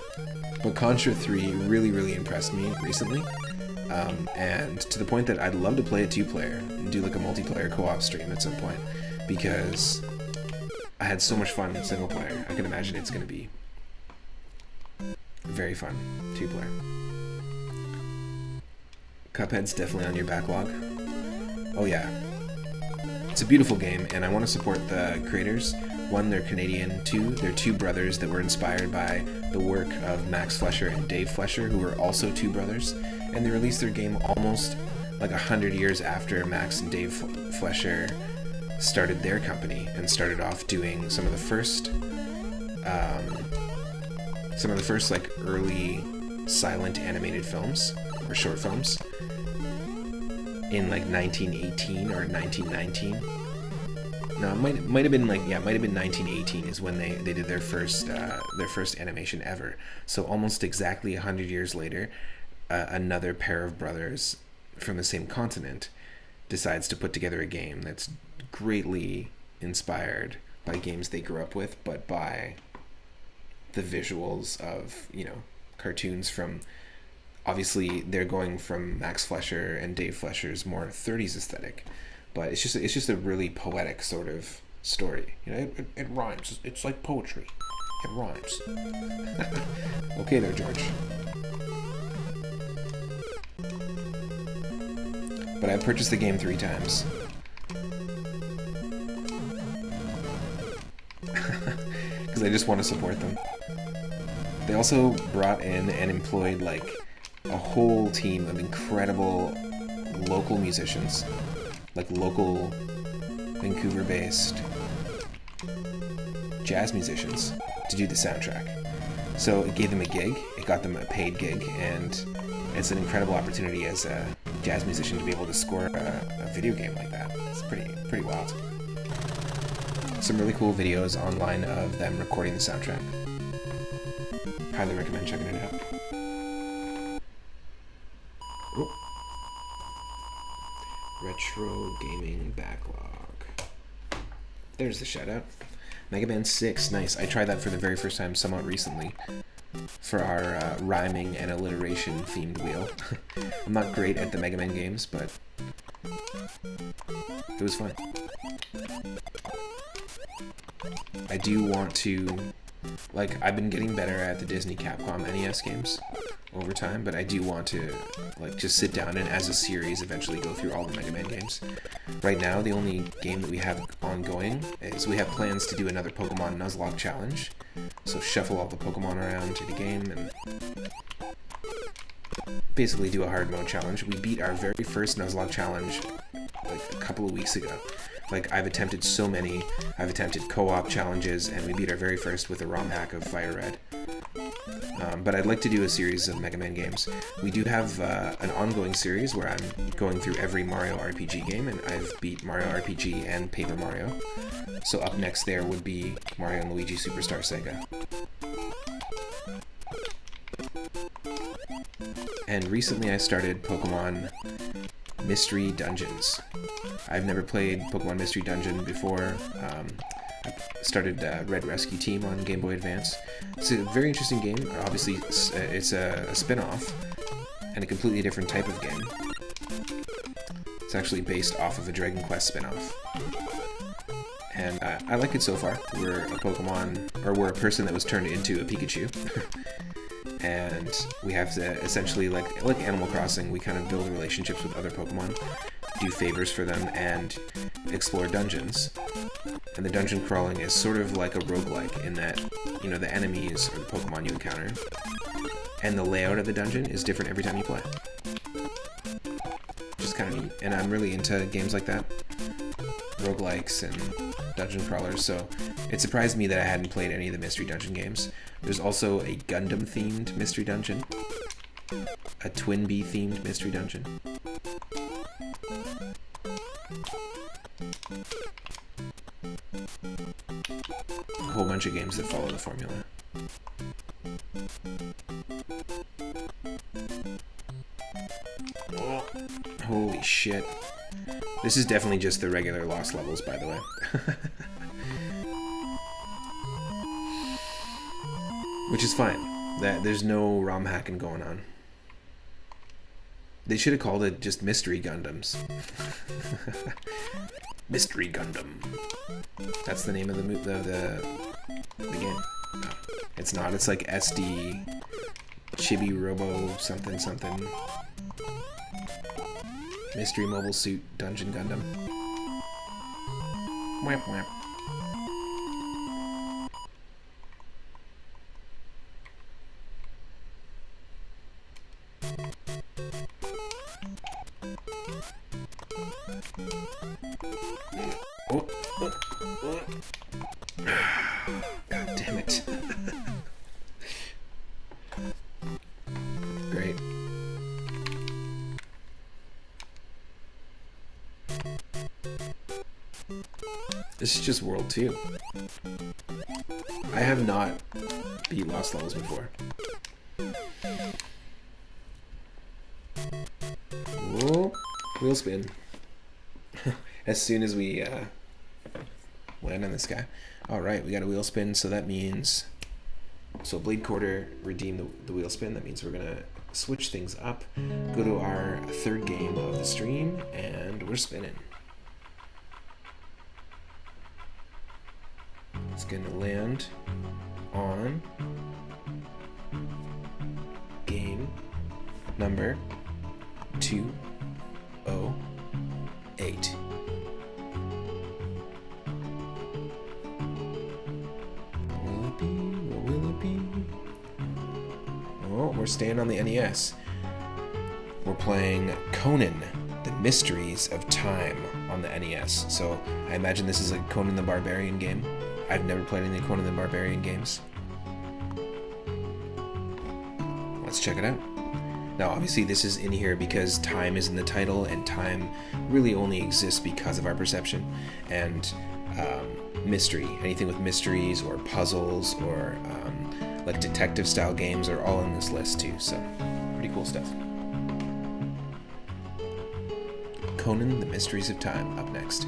But Contra 3 really, really impressed me recently. And to the point that I'd love to play a 2-player and do like a multiplayer co-op stream at some point, because I had so much fun in single player. I can imagine it's going to be very fun 2-player. Cuphead's definitely on your backlog. Oh yeah. It's a beautiful game, and I want to support the creators. One, they're Canadian. Two, they're two brothers that were inspired by the work of Max Fleischer and Dave Fleischer, who were also two brothers. And they released their game almost like 100 years after Max and Dave Fleischer started their company and started off doing some of the first like early silent animated films or short films in like 1918 or 1919. No, it might have been 1918 is when they did their first animation ever. So almost exactly 100 years later, another pair of brothers from the same continent decides to put together a game that's greatly inspired by games they grew up with, but by the visuals of, cartoons from, obviously they're going from Max Fleischer and Dave Fleischer's more 30s aesthetic, but it's just a really poetic sort of story. It rhymes. It's like poetry. It rhymes. Okay there, George. But I purchased the game 3 times. Because I just want to support them. They also brought in and employed like a whole team of incredible local musicians, like local Vancouver-based jazz musicians to do the soundtrack. So it gave them a gig, it got them a paid gig, and it's an incredible opportunity as a jazz musician to be able to score a video game like that. It's pretty wild. Some really cool videos online of them recording the soundtrack. Highly recommend checking it out. Oh. Retro gaming backlog. There's the shout out. Mega Man 6, nice. I tried that for the very first time somewhat recently for our rhyming and alliteration themed wheel. I'm not great at the Mega Man games, but it was fun. I do want to, I've been getting better at the Disney Capcom NES games over time, but I do want to, just sit down and as a series eventually go through all the Mega Man games. Right now, the only game that we have ongoing is we have plans to do another Pokemon Nuzlocke challenge. So shuffle all the Pokemon around to the game and basically do a hard mode challenge. We beat our very first Nuzlocke challenge a couple of weeks ago. I've attempted so many. I've attempted co-op challenges, and we beat our very first with a ROM hack of Fire Red. But I'd like to do a series of Mega Man games. We do have an ongoing series where I'm going through every Mario RPG game, and I've beat Mario RPG and Paper Mario. So up next there would be Mario & Luigi Superstar Saga. And recently I started Pokemon Mystery Dungeons. I've never played Pokemon Mystery Dungeon before. I started Red Rescue Team on Game Boy Advance. It's a very interesting game. Obviously, it's a spin-off and a completely different type of game. It's actually based off of a Dragon Quest spin-off. And I like it so far. We're a person that was turned into a Pikachu. And we have to essentially, like Animal Crossing, we kind of build relationships with other Pokemon, do favors for them, and explore dungeons. And the dungeon crawling is sort of like a roguelike in that, you know, the enemies or the Pokemon you encounter, and the layout of the dungeon is different every time you play. Just kind of neat. And I'm really into games like that, roguelikes and dungeon crawlers, so it surprised me that I hadn't played any of the Mystery Dungeon games. There's also a Gundam-themed Mystery Dungeon, a Twinbee-themed Mystery Dungeon. A whole bunch of games that follow the formula. Oh, holy shit. This is definitely just the regular Lost levels, by the way. Which is fine. There's no ROM hacking going on. They should have called it just Mystery Gundams. Mystery Gundam. That's the name of the game. No, it's not. It's like SD Chibi Robo something something. Mystery Mobile Suit Dungeon Gundam. Wham wham. God damn it. Great. This is just World 2. I have not beat Lost levels before. Whoa. Wheel spin. As soon as we land on this guy. Alright, we got a wheel spin, so that means... So Blade Quarter redeemed the wheel spin. That means we're going to switch things up, go to our third game of the stream, and we're spinning. It's going to land on game number 208. Will it be? What will it be? Oh, we're staying on the NES. We're playing Conan, The Mysteries of Time on the NES. So I imagine this is a Conan the Barbarian game. I've never played any Conan the Barbarian games. Let's check it out. Now, obviously, this is in here because time is in the title, and time really only exists because of our perception. And mystery, anything with mysteries or puzzles or like detective-style games are all in this list too. So, pretty cool stuff. Conan, The Mysteries of Time, up next.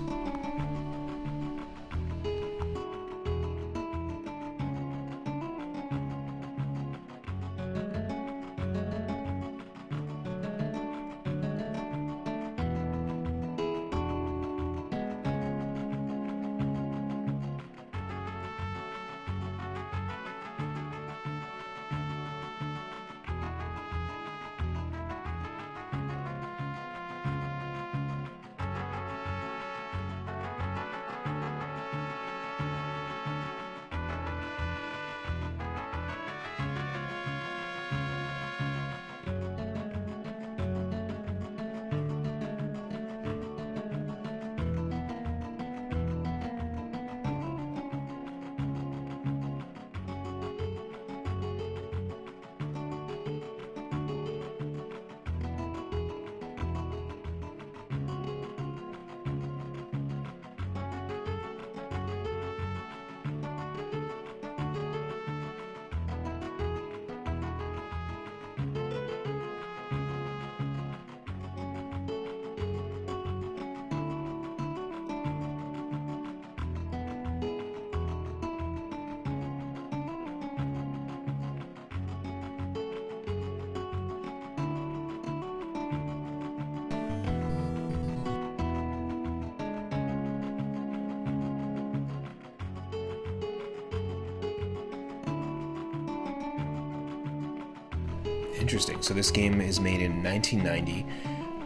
Interesting. So this game is made in 1990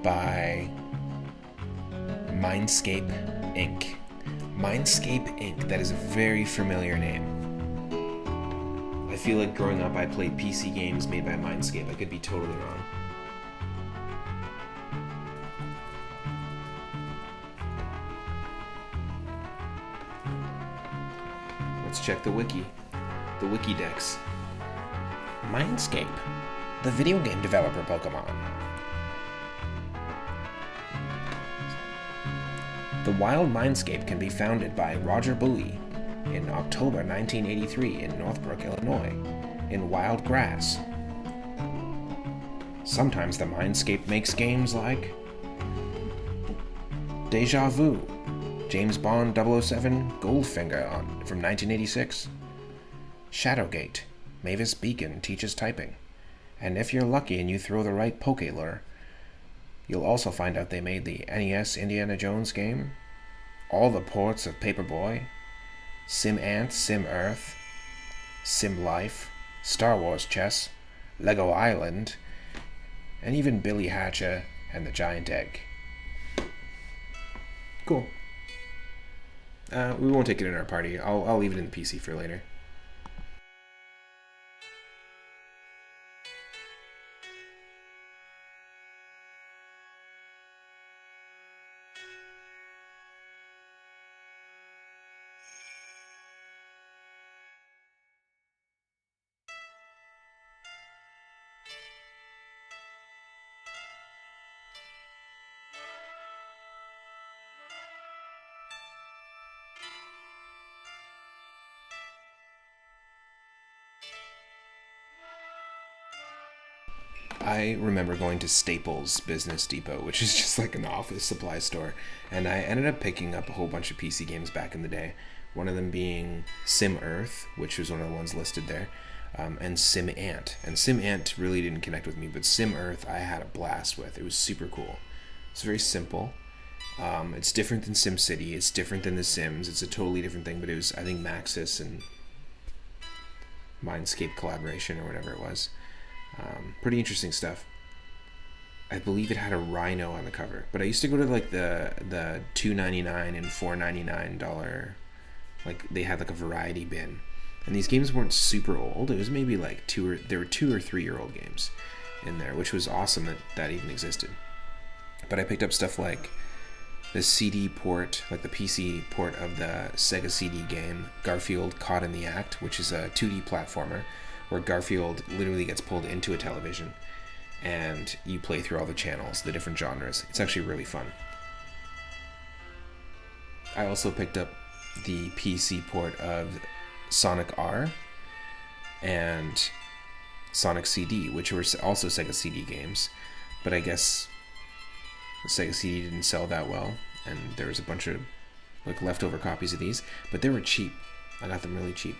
by Mindscape Inc. Mindscape Inc. That is a very familiar name. I feel like growing up I played PC games made by Mindscape. I could be totally wrong. Let's check the wiki. The Wikidex. Mindscape, the video game developer Pokemon. The Wild Mindscape can be founded by Roger Bowie in October 1983 in Northbrook, Illinois, in wild grass. Sometimes the Mindscape makes games like Deja Vu, James Bond 007 Goldfinger from 1986, Shadowgate, Mavis Beacon teaches typing, and if you're lucky and you throw the right Poke Lure, you'll also find out they made the NES Indiana Jones game, all the ports of Paperboy, Sim Ant, Sim Earth, Sim Life, Star Wars Chess, Lego Island, and even Billy Hatcher and the Giant Egg. Cool. We won't take it in our party. I'll leave it in the PC for later. I remember going to Staples Business Depot, which is just like an office supply store, and I ended up picking up a whole bunch of PC games back in the day. One of them being Sim Earth, which was one of the ones listed there, and Sim Ant. And Sim Ant really didn't connect with me, but Sim Earth I had a blast with. It was super cool. It's very simple. It's different than SimCity. It's different than The Sims. It's a totally different thing, but it was, I think, Maxis and Mindscape collaboration or whatever it was. Pretty interesting stuff. I believe it had a rhino on the cover, but I used to go to like the $2.99 and $4.99, like they had like a variety bin, and these games weren't super old. It was maybe like there were 2 or 3 year old games in there, which was awesome that even existed. But I picked up stuff like the CD port, like the PC port of the Sega CD game Garfield Caught in the Act, which is a 2D platformer where Garfield literally gets pulled into a television and you play through all the channels, the different genres. It's actually really fun. I also picked up the PC port of Sonic R and Sonic CD, which were also Sega CD games, but I guess the Sega CD didn't sell that well, and there was a bunch of like leftover copies of these, but they were cheap. I got them really cheap.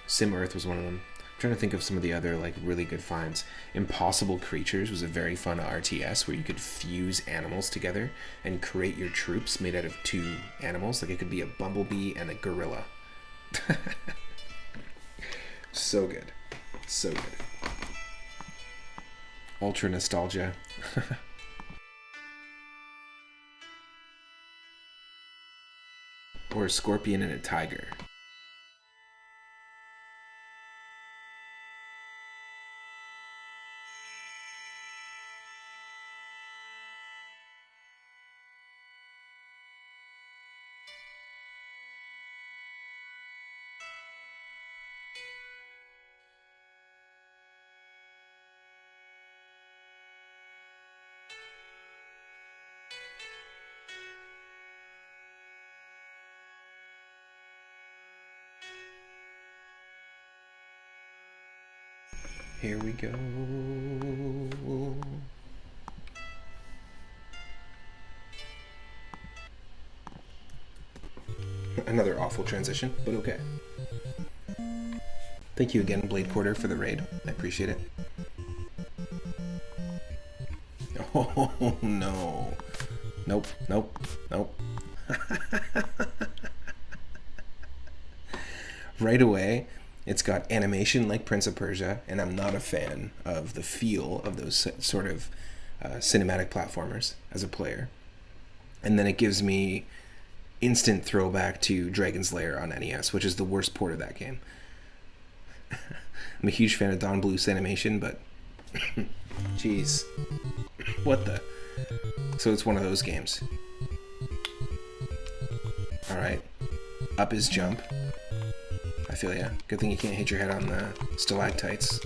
Sim Earth was one of them. I'm trying to think of some of the other like really good finds. Impossible Creatures was a very fun RTS where you could fuse animals together and create your troops made out of 2 animals. Like it could be a bumblebee and a gorilla. So good. So good. Ultra nostalgia. Or a scorpion and a tiger. Here we go. Another awful transition, but okay. Thank you again, Blade Quarter, for the raid. I appreciate it. Oh, no. Nope, nope, nope. Right away, It's got animation like Prince of Persia, and I'm not a fan of the feel of those sort of cinematic platformers as a player. And then it gives me instant throwback to Dragon's Lair on NES, which is the worst port of that game. I'm a huge fan of Don Bluth's animation, but jeez, what the? So it's one of those games. All right, up is jump. I feel ya. Good thing you can't hit your head on the stalagmites,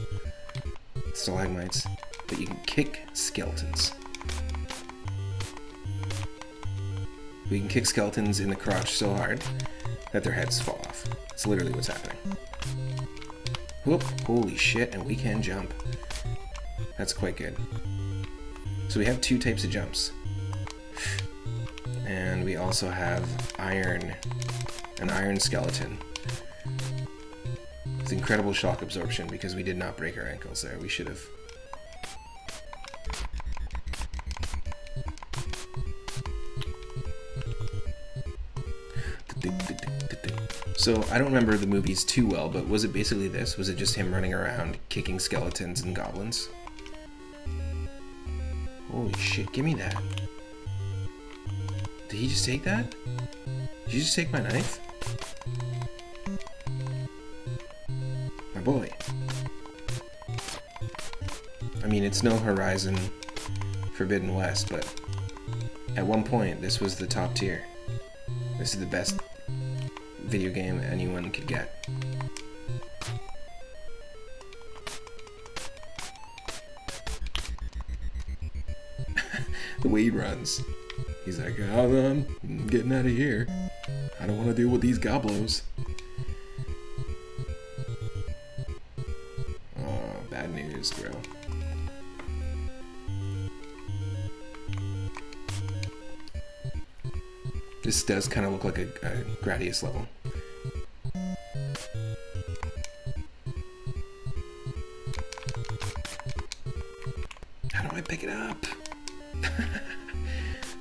but you can kick skeletons. We can kick skeletons in the crotch so hard that their heads fall off. It's literally what's happening. Whoop! Holy shit! And we can jump. That's quite good. So we have 2 types of jumps, and we also have an iron skeleton. With incredible shock absorption because we did not break our ankles there. We should have. So I don't remember the movies too well, but was it basically this? Was it just him running around kicking skeletons and goblins? Holy shit, give me that. Did he just take that? Did you just take my knife? My boy. I mean, it's no Horizon Forbidden West, but at one point, this was the top tier. This is the best video game anyone could get. The way he runs. He's like, I'm getting out of here. I don't want to deal with these goblos. Oh, bad news, bro. This does kind of look like a Gradius level. How do I pick it up?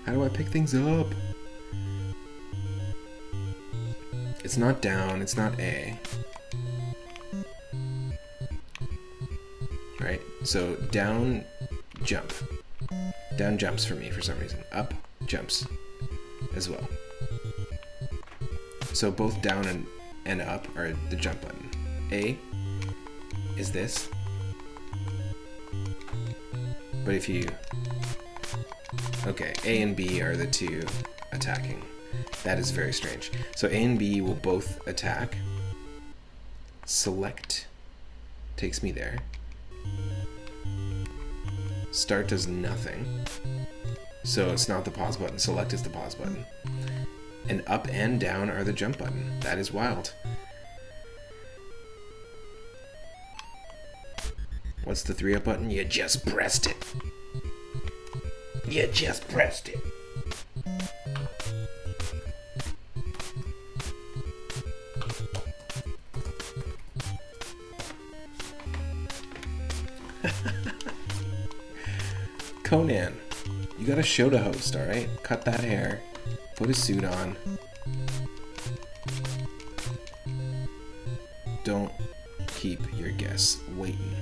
How do I pick things up? It's not down, it's not A. Right, so down, jump. Down jumps for me for some reason. Up, jumps as well. So both down and up are the jump button. A is this. But if you... Okay, A and B are the 2 attacking. That is very strange. So A and B will both attack. Select takes me there. Start does nothing. So it's not the pause button. Select is the pause button. And up and down are the jump button. That is wild. What's the 3-up button? You just pressed it. You just pressed it. Conan, you got a show to host, alright? Cut that hair. Put a suit on. Don't keep your guests waiting.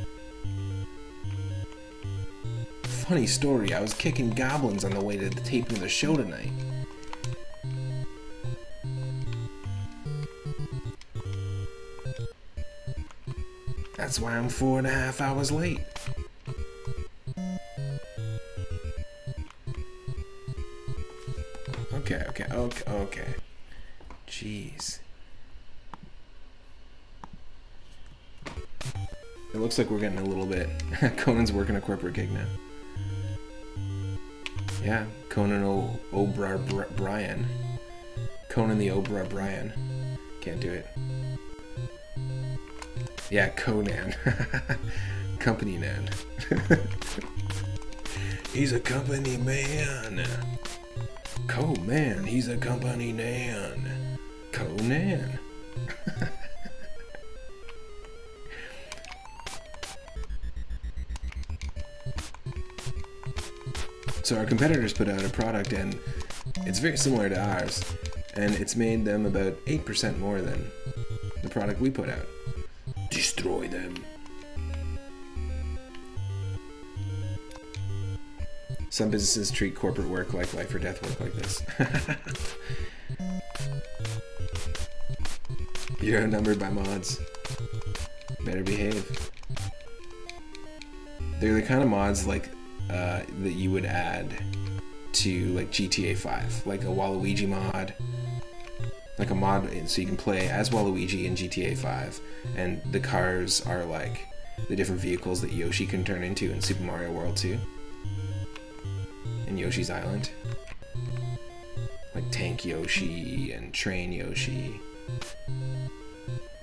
Funny story, I was kicking goblins on the way to the taping of the show tonight. That's why I'm 4.5 hours late. Okay. Jeez. It looks like we're getting a little bit... Conan's working a corporate gig now. Yeah, Conan O'Brien. Conan the O'Brien. Can't do it. Yeah, Conan. Company man. He's a company man. Co-man, he's a company man. Conan. So our competitors put out a product and it's very similar to ours, and it's made them about 8% more than the product we put out. destroy them. Some businesses treat corporate work like life or death work like this. You're outnumbered by mods. Better behave. They're the kind of mods like that you would add to like GTA 5, like a Waluigi mod, like a mod so you can play as Waluigi in GTA 5, and the cars are like the different vehicles that Yoshi can turn into in Super Mario World 2. In Yoshi's Island. Like Tank Yoshi and Train Yoshi.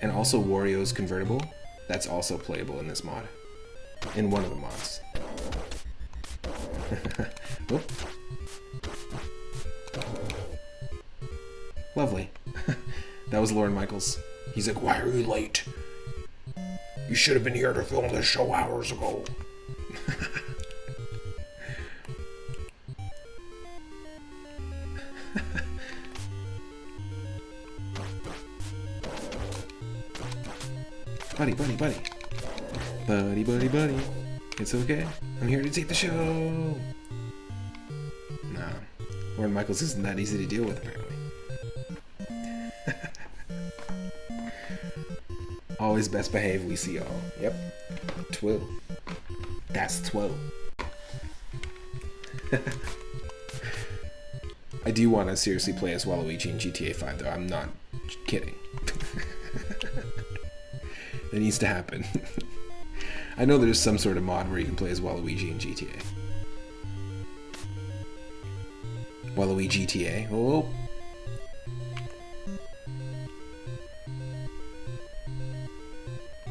And also Wario's convertible. That's also playable in this mod. In one of the mods. Oh. Lovely. That was Lorne Michaels. He's like, why are you late? You should have been here to film this show hours ago. Buddy, buddy, buddy. Buddy, buddy, buddy. It's okay. I'm here to take the show. Nah. Lorne Michaels isn't that easy to deal with, apparently. Always best behave, we see all. Yep. Twill. That's Twill. I do want to seriously play as Waluigi in GTA 5, though. I'm not kidding. That needs to happen. I know there's some sort of mod where you can play as Waluigi in GTA. Waluigi GTA. Oh.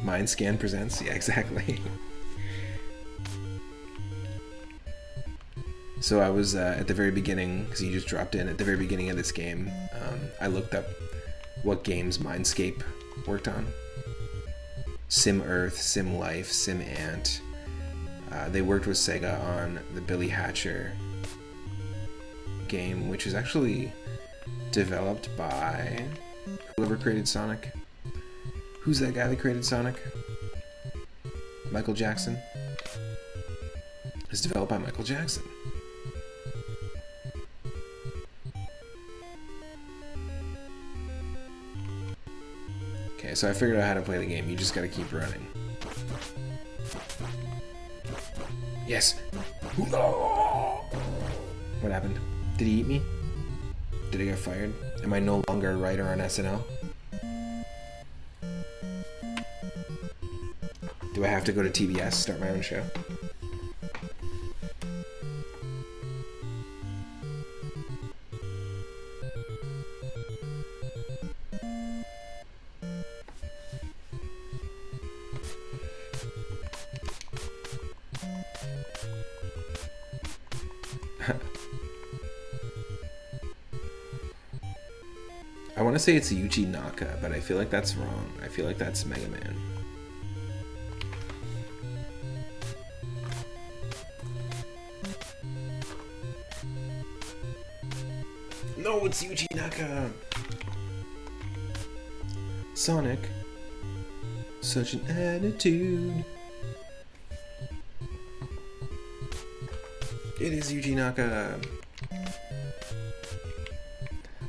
Mindscan presents. Yeah, exactly. So I was at the very beginning, because you just dropped in at the very beginning of this game. I looked up what games Mindscape worked on. Sim Earth, Sim Life, Sim Ant. They worked with Sega on the Billy Hatcher game, which was actually developed by whoever created Sonic. Who's that guy that created Sonic? Michael Jackson. It's developed by Michael Jackson. Okay, so I figured out how to play the game. You just gotta keep running. Yes! What happened? Did he eat me? Did I get fired? Am I no longer a writer on SNL? Do I have to go to TBS, start my own show? I want to say it's Yuji Naka, but I feel like that's wrong. I feel like that's Mega Man. No, it's Yuji Naka! Sonic. Such an attitude. It is Yuji Naka.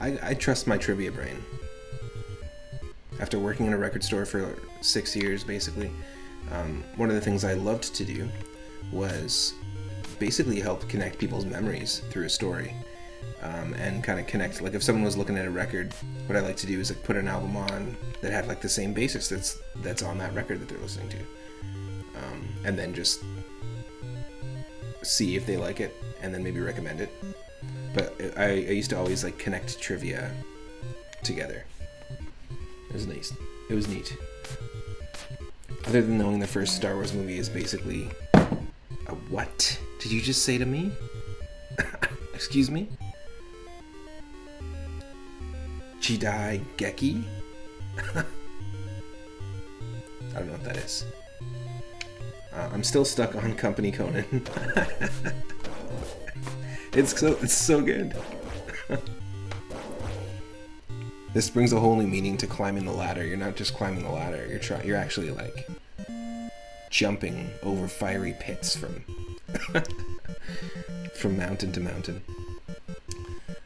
I trust my trivia brain. After working in a record store for 6 years, basically, one of the things I loved to do was basically help connect people's memories through a story, and kind of connect. Like if someone was looking at a record, what I like to do is like put an album on that had like the same basis that's on that record that they're listening to, and then just see if they like it, and then maybe recommend it. But I used to always like connect trivia together. It was nice. It was neat. Other than knowing the first Star Wars movie is basically a what? Did you just say to me? Excuse me? Jidai Geki? I don't know what that is. I'm still stuck on Company Conan. It's so good. This brings a whole new meaning to climbing the ladder. You're not just climbing the ladder. You're actually like jumping over fiery pits from from mountain to mountain.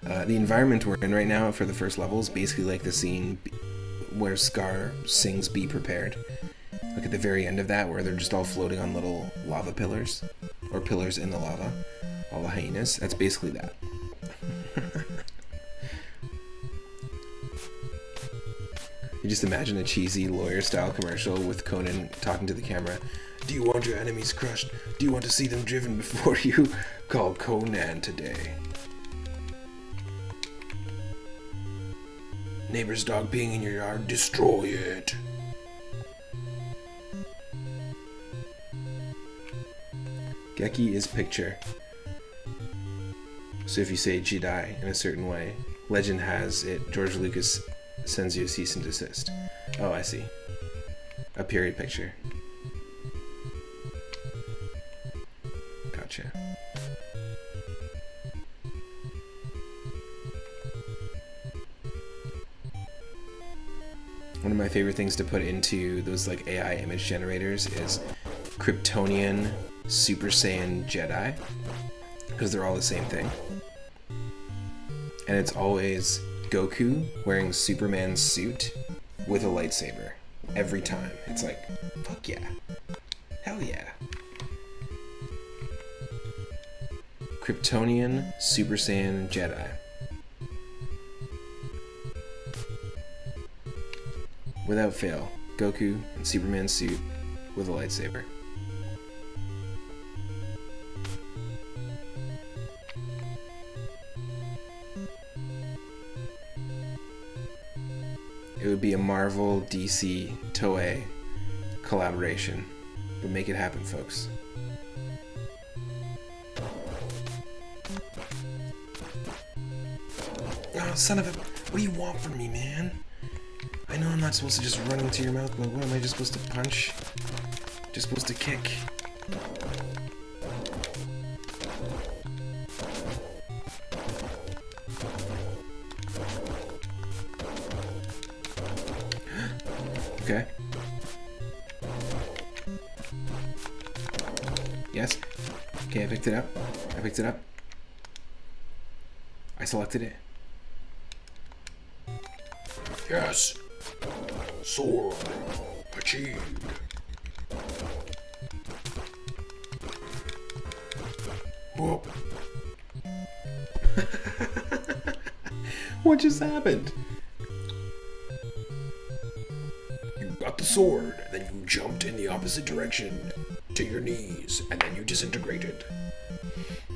The environment we're in right now for the first level is basically like the scene where Scar sings "Be Prepared." Look at the very end of that, where they're just all floating on little lava pillars, or pillars in the lava, all the hyenas. That's basically that. You just imagine a cheesy lawyer-style commercial with Conan talking to the camera. Do you want your enemies crushed? Do you want to see them driven before you? Call Conan today. Neighbor's dog peeing in your yard? Destroy it. Geki is picture. So if you say Jedi in a certain way, legend has it George Lucas sends you a cease and desist. Oh, I see. A period picture. Gotcha. One of my favorite things to put into those like AI image generators is Kryptonian Super Saiyan Jedi, because they're all the same thing. And it's always Goku wearing Superman's suit with a lightsaber. Every time. It's like, fuck yeah. Hell yeah. Kryptonian Super Saiyan Jedi. Without fail, Goku in Superman's suit with a lightsaber. It would be a Marvel, DC, Toei collaboration. But make it happen, folks. Oh, son of a... What do you want from me, man? I know I'm not supposed to just run into your mouth, but what am I just supposed to punch? Just supposed to kick? Okay. Yes. Okay, I picked it up. I picked it up. I selected it. Yes. Sword achieved. Whoop. What just happened? You got the sword, then you jumped in the opposite direction to your knees, and then you disintegrated.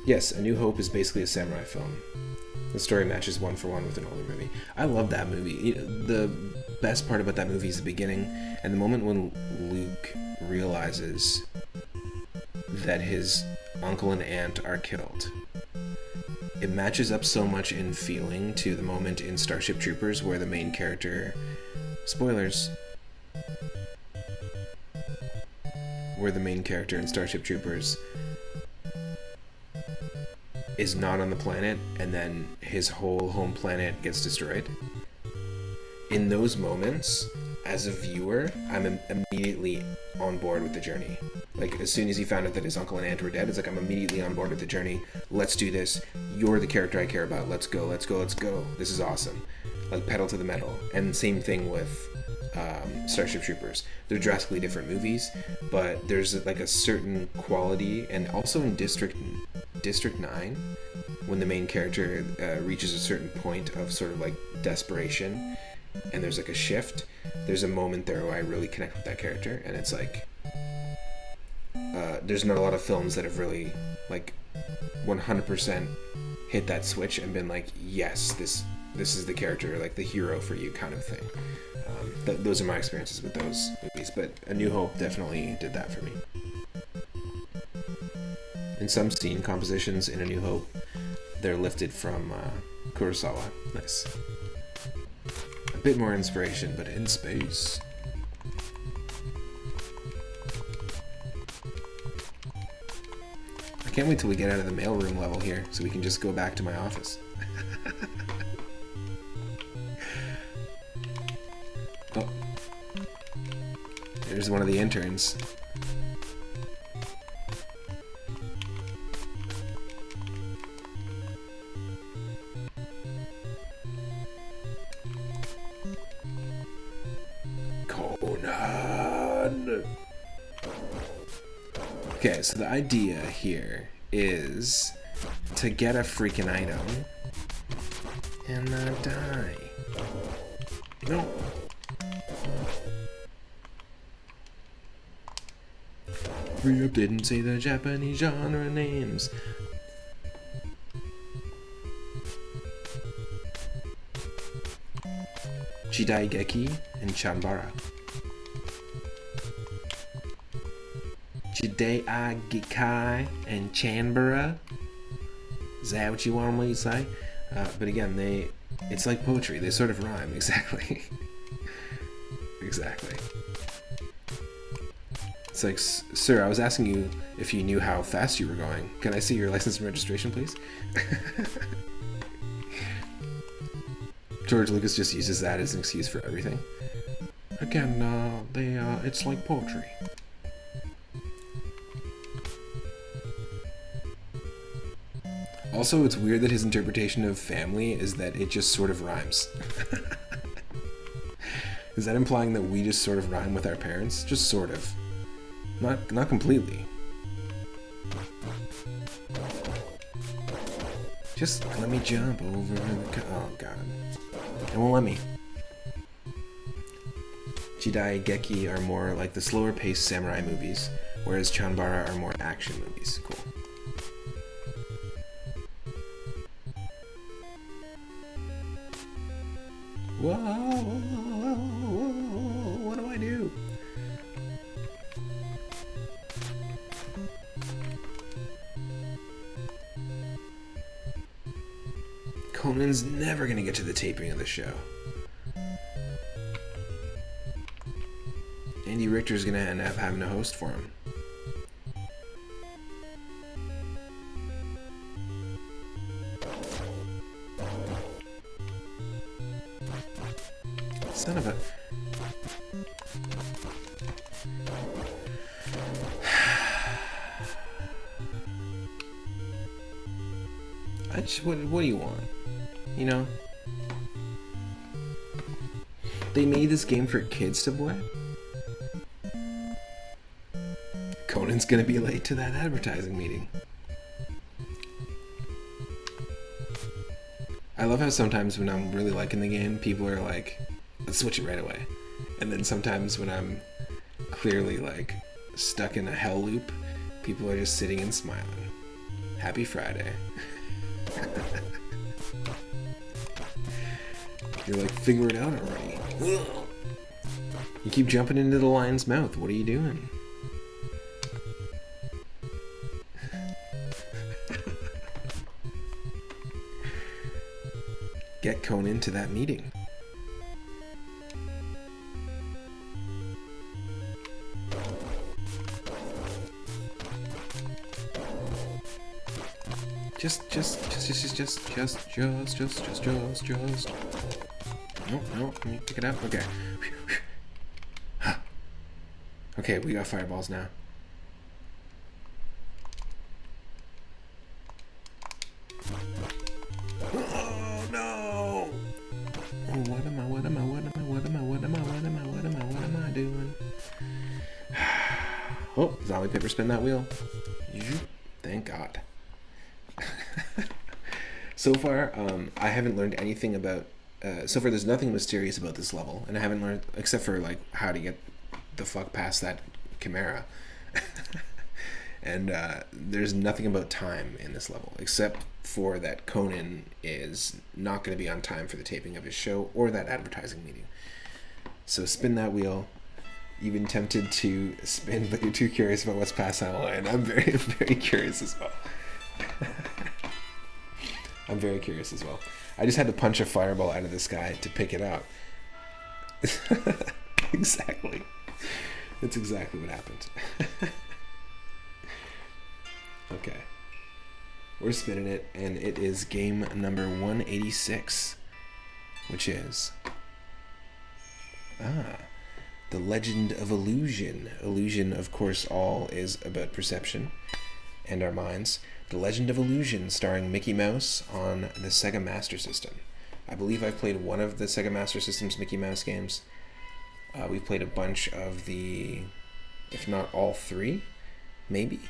Yes, A New Hope is basically a samurai film. The story matches one for one with an older movie. I love that movie. The best part about that movie is the beginning, and the moment when Luke realizes that his uncle and aunt are killed. It matches up so much in feeling to the moment in Starship Troopers where the main character... Spoilers. Where the main character in Starship Troopers is not on the planet, and then his whole home planet gets destroyed. In those moments, as a viewer, I'm immediately on board with the journey. Like, as soon as he found out that his uncle and aunt were dead, it's like, I'm immediately on board with the journey. Let's do this. You're the character I care about. Let's go, let's go, let's go. This is awesome. Like, pedal to the metal. And same thing with Starship Troopers. They're drastically different movies, but there's like a certain quality, and also in District 9, when the main character reaches a certain point of sort of like desperation, and there's like a shift, there's a moment there where I really connect with that character, and it's like, there's not a lot of films that have really like 100% hit that switch and been like, yes, this is the character, like the hero for you kind of thing. Those are my experiences with those movies, but A New Hope definitely did that for me. In some scene compositions in A New Hope, they're lifted from Kurosawa. Nice. A bit more inspiration, but in space. I can't wait till we get out of the mailroom level here, so we can just go back to my office. there's one of the interns. Conan! Okay, so the idea here is to get a freaking item and not die. No. Re-up didn't say the Japanese genre names. Jidaigeki and Chanbara. Jidaigikai and Chanbara. Is that what you want me to say? But again, it's like poetry. They sort of rhyme. Exactly. Exactly. It's like, sir, I was asking you if you knew how fast you were going. Can I see your license and registration, please? George Lucas just uses that as an excuse for everything. Again, it's like poetry. Also, it's weird that his interpretation of family is that it just sort of rhymes. Is that implying that we just sort of rhyme with our parents? Just sort of. Not completely. Just let me jump over the... Oh, God. It won't let me. Jidaigeki are more like the slower-paced samurai movies, whereas Chanbara are more action movies. Cool. Whoa, what do I do? Conan's never gonna get to the taping of the show. Andy Richter's gonna end up having to host for him. Son of a... what do you want? You know? They made this game for kids to play? Conan's gonna be late to that advertising meeting. I love how sometimes when I'm really liking the game, people are like, let's switch it right away. And then sometimes when I'm clearly like stuck in a hell loop, people are just sitting and smiling. Happy Friday. You're like, figure it out already. You keep jumping into the lion's mouth. What are you doing? Get Conan to that meeting. Just. No, let me pick it up. Okay. Okay, we got fireballs now. Oh no! What am I doing? Oh, zombie paper spin that wheel. Thank God. So far, I haven't learned anything about... so far, there's nothing mysterious about this level, and I haven't learned, except for, like, how to get the fuck past that chimera. And there's nothing about time in this level, except for that Conan is not going to be on time for the taping of his show or that advertising meeting. So spin that wheel. You've been tempted to spin, but you're too curious about what's past that line. I'm very, very curious as well. I'm very curious as well. I just had to punch a fireball out of the sky to pick it out. Exactly. That's exactly what happened. Okay. We're spinning it, and it is game number 186, which is... The Legend of Illusion. Illusion, of course, all is about perception and our minds. The Legend of Illusion, starring Mickey Mouse on the Sega Master System. I believe I've played one of the Sega Master System's Mickey Mouse games. We've played a bunch of the, if not all three, maybe,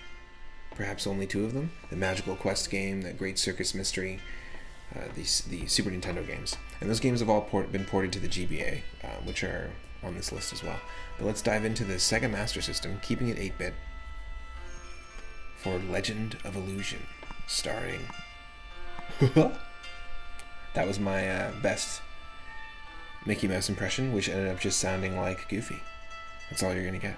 perhaps only two of them. The Magical Quest game, the Great Circus Mystery, the Super Nintendo games. And those games have all been ported to the GBA, which are on this list as well. But let's dive into the Sega Master System, keeping it 8-bit, for Legend of Illusion, starring... That was my best Mickey Mouse impression, which ended up just sounding like Goofy. That's all you're gonna get.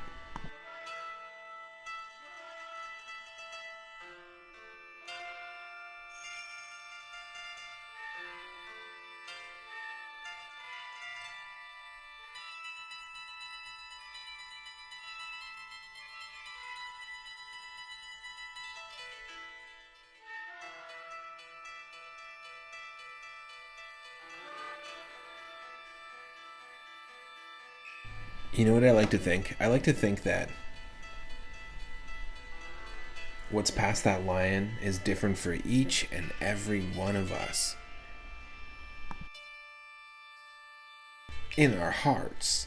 You know what I like to think? I like to think that what's past that line is different for each and every one of us. In our hearts.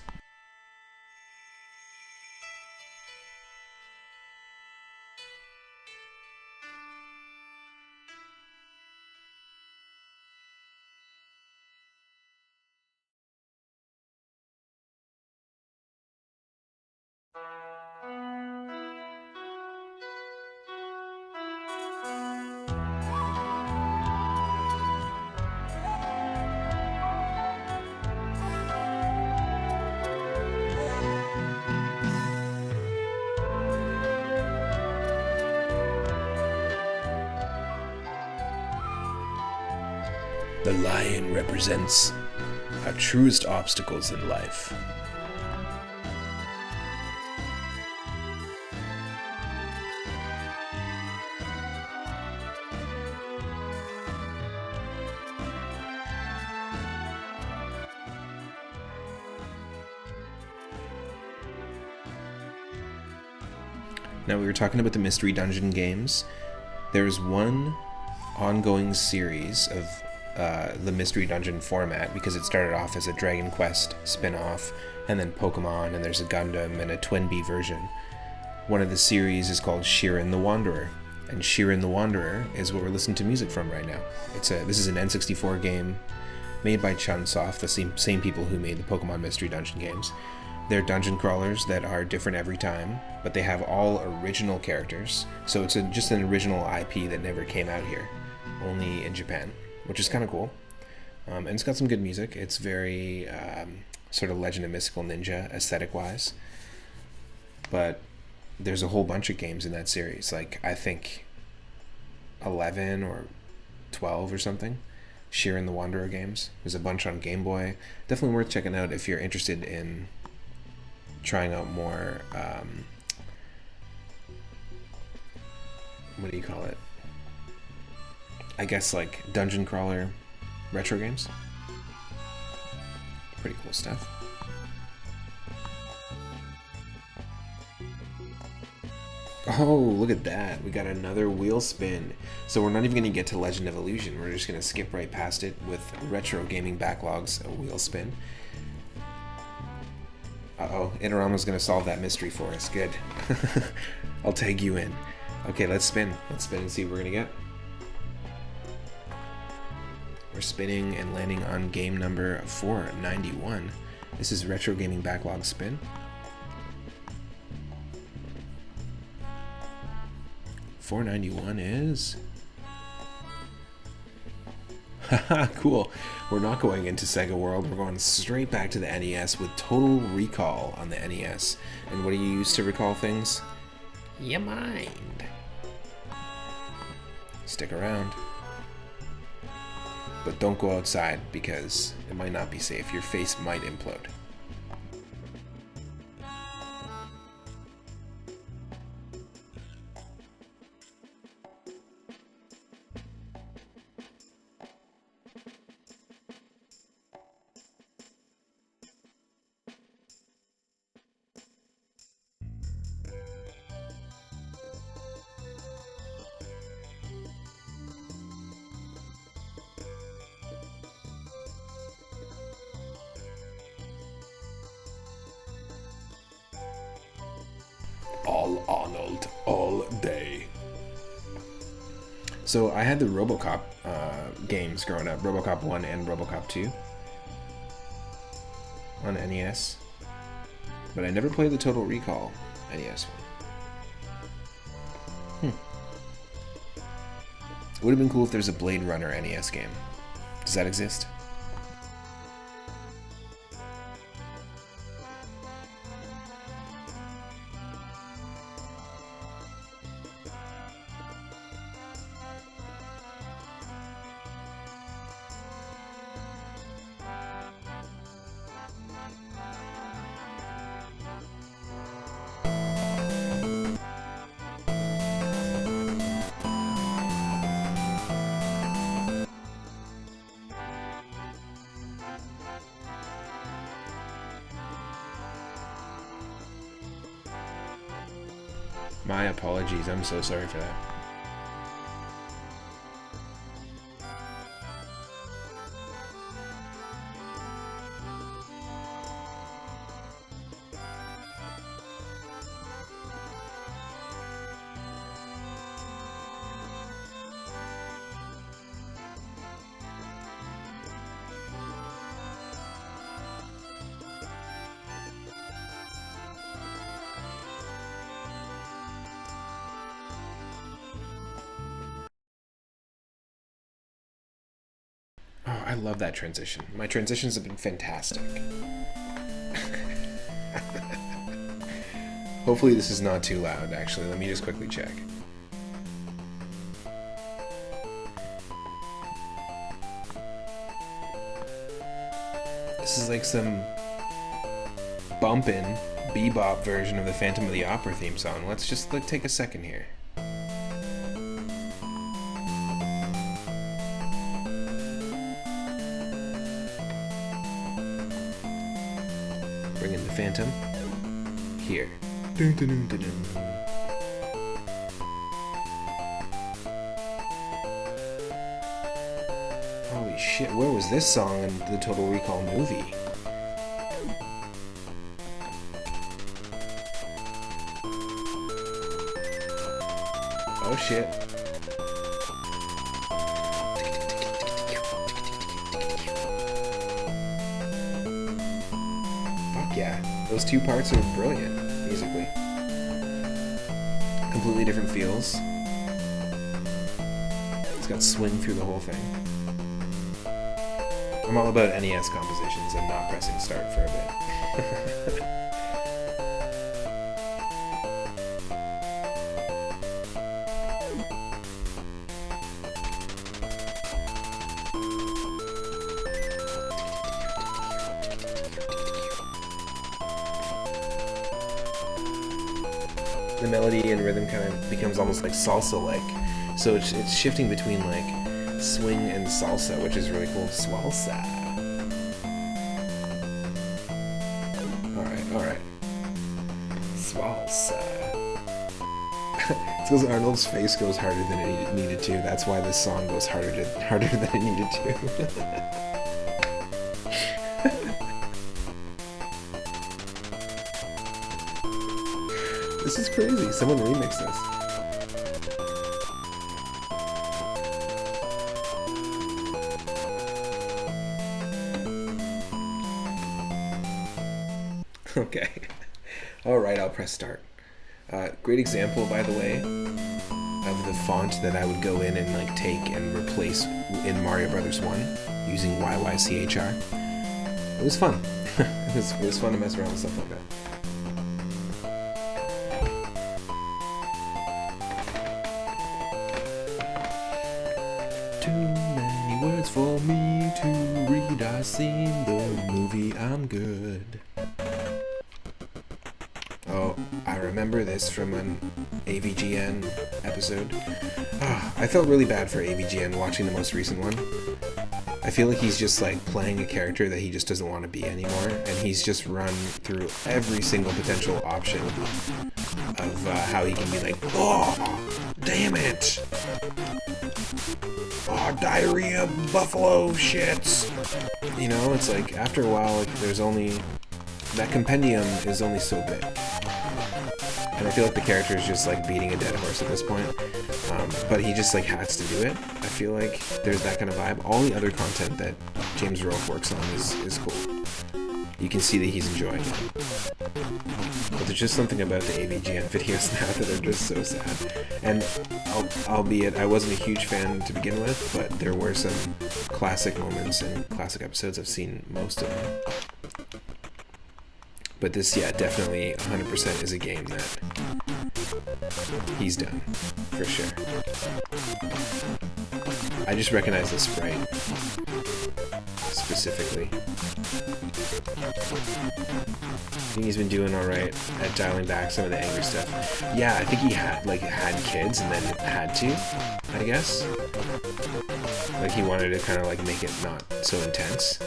The lion represents our truest obstacles in life. Now, we were talking about the Mystery Dungeon games. There's one ongoing series of the Mystery Dungeon format, because it started off as a Dragon Quest spin-off, and then Pokemon, and there's a Gundam and a Twinbee version. One of the series is called Shiren the Wanderer, and Shiren the Wanderer is what we're listening to music from right now. This is an N64 game made by Chunsoft, the same people who made the Pokemon Mystery Dungeon games. They're dungeon crawlers that are different every time, but they have all original characters, so it's just an original IP that never came out here, only in Japan, which is kind of cool. And it's got some good music. It's very sort of Legend of Mystical Ninja aesthetic-wise. But there's a whole bunch of games in that series. Like, I think 11 or 12 or something. Shiren the Wanderer games. There's a bunch on Game Boy. Definitely worth checking out if you're interested in trying out more, what do you call it? I guess like dungeon crawler retro games. Pretty cool stuff. Oh, look at that. We got another wheel spin. So we're not even going to get to Legend of Illusion. We're just going to skip right past it with Retro Gaming Backlogs, a wheel spin. Uh-oh, Inorama's going to solve that mystery for us. Good. I'll tag you in. Okay, let's spin. Let's spin and see what we're going to get. We're spinning and landing on game number 491. This is Retro Gaming Backlog Spin. $491 is... Haha, cool. We're not going into Sega World. We're going straight back to the NES with Total Recall on the NES. And what do you use to recall things? Your mind. Stick around. But don't go outside because it might not be safe. Your face might implode. Kill Arnold all day. So I had the RoboCop games growing up, RoboCop 1 and RoboCop 2 on NES, but I never played the Total Recall NES one. Would have been cool if there's a Blade Runner NES game. Does that exist? My apologies, I'm so sorry for that. Oh, I love that transition. My transitions have been fantastic. Hopefully this is not too loud, actually. Let me just quickly check. This is like some bumpin' bebop version of the Phantom of the Opera theme song. Let's just take a second here. Bring in the Phantom. Here. Dun, dun, dun, dun, dun. Holy shit, where was this song in the Total Recall movie? Oh shit. Fuck yeah, those two parts are brilliant musically. Completely different feels. It's got swing through the whole thing. I'm all about NES compositions and not pressing start for a bit. The melody and rhythm kind of becomes almost like salsa-like, so it's shifting between like swing and salsa, which is really cool. Swalsa. Alright. Swalsa. It's because Arnold's face goes harder than it needed to. That's why this song goes harder than it needed to. This is crazy. Someone remixed this. Okay. Alright, I'll press start. Great example, by the way, of the font that I would go in and like take and replace in Mario Brothers 1 using YYCHR. It was fun. It was fun to mess around with stuff like that. Too many words for me to read. I've seen the movie, I'm good. Oh, I remember this from an AVGN episode. I felt really bad for AVGN watching the most recent one. I feel like he's just like playing a character that he just doesn't want to be anymore, and he's just run through every single potential option of how he can be like, oh, damn it! Oh, diarrhea, buffalo shits! You know, it's like, after a while, like, there's only... That compendium is only so big. And I feel like the character is just like beating a dead horse at this point. But he just like has to do it. I feel like there's that kind of vibe. All the other content that James Rolfe works on is cool. You can see that he's enjoying it. But there's just something about the AVGN videos now that are just so sad. And albeit I wasn't a huge fan to begin with, but there were some classic moments and classic episodes. I've seen most of them. But this, yeah, definitely 100% is a game that he's done, for sure. I just recognize the sprite specifically. I think he's been doing alright at dialing back some of the angry stuff. Yeah, I think he had kids and then had to, I guess. Like he wanted to kind of like make it not so intense.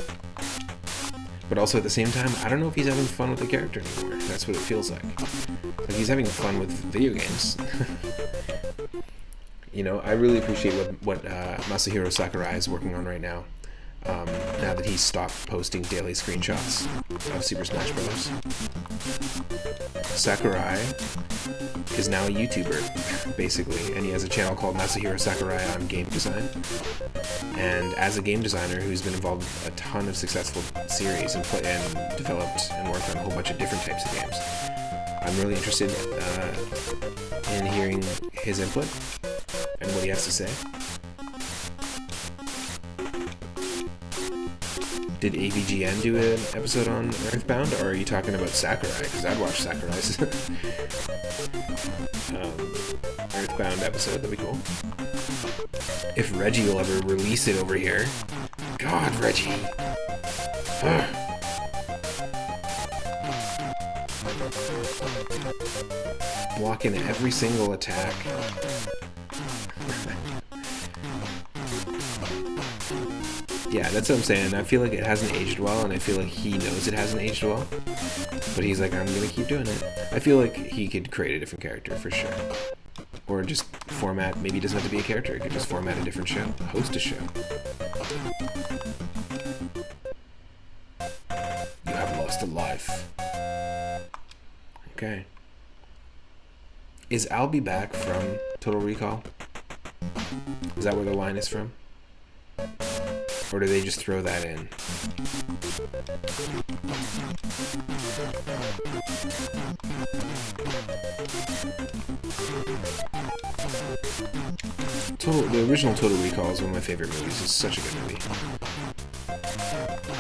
But also at the same time, I don't know if he's having fun with the character anymore. That's what it feels like. Like he's having fun with video games. You know, I really appreciate what Masahiro Sakurai is working on right now. Now that he's stopped posting daily screenshots of Super Smash Bros. Sakurai is now a YouTuber, basically, and he has a channel called Masahiro Sakurai on game design. And as a game designer who's been involved in a ton of successful series and developed and worked on a whole bunch of different types of games, I'm really interested in hearing his input and what he has to say. Did AVGN do an episode on Earthbound, or are you talking about Sakurai? Because I'd watch Sakurai's Earthbound episode, that'd be cool. If Reggie will ever release it over here. God, Reggie. Blocking every single attack. Yeah, that's what I'm saying. I feel like it hasn't aged well, and I feel like he knows it hasn't aged well. But he's like, I'm gonna keep doing it. I feel like he could create a different character for sure. Or just format, maybe he doesn't have to be a character, he could just format a different show, host a show. You have lost a life. Okay. Is Albie back from Total Recall? Is that where the line is from? Or do they just throw that in? The original Total Recall is one of my favorite movies. It's such a good movie.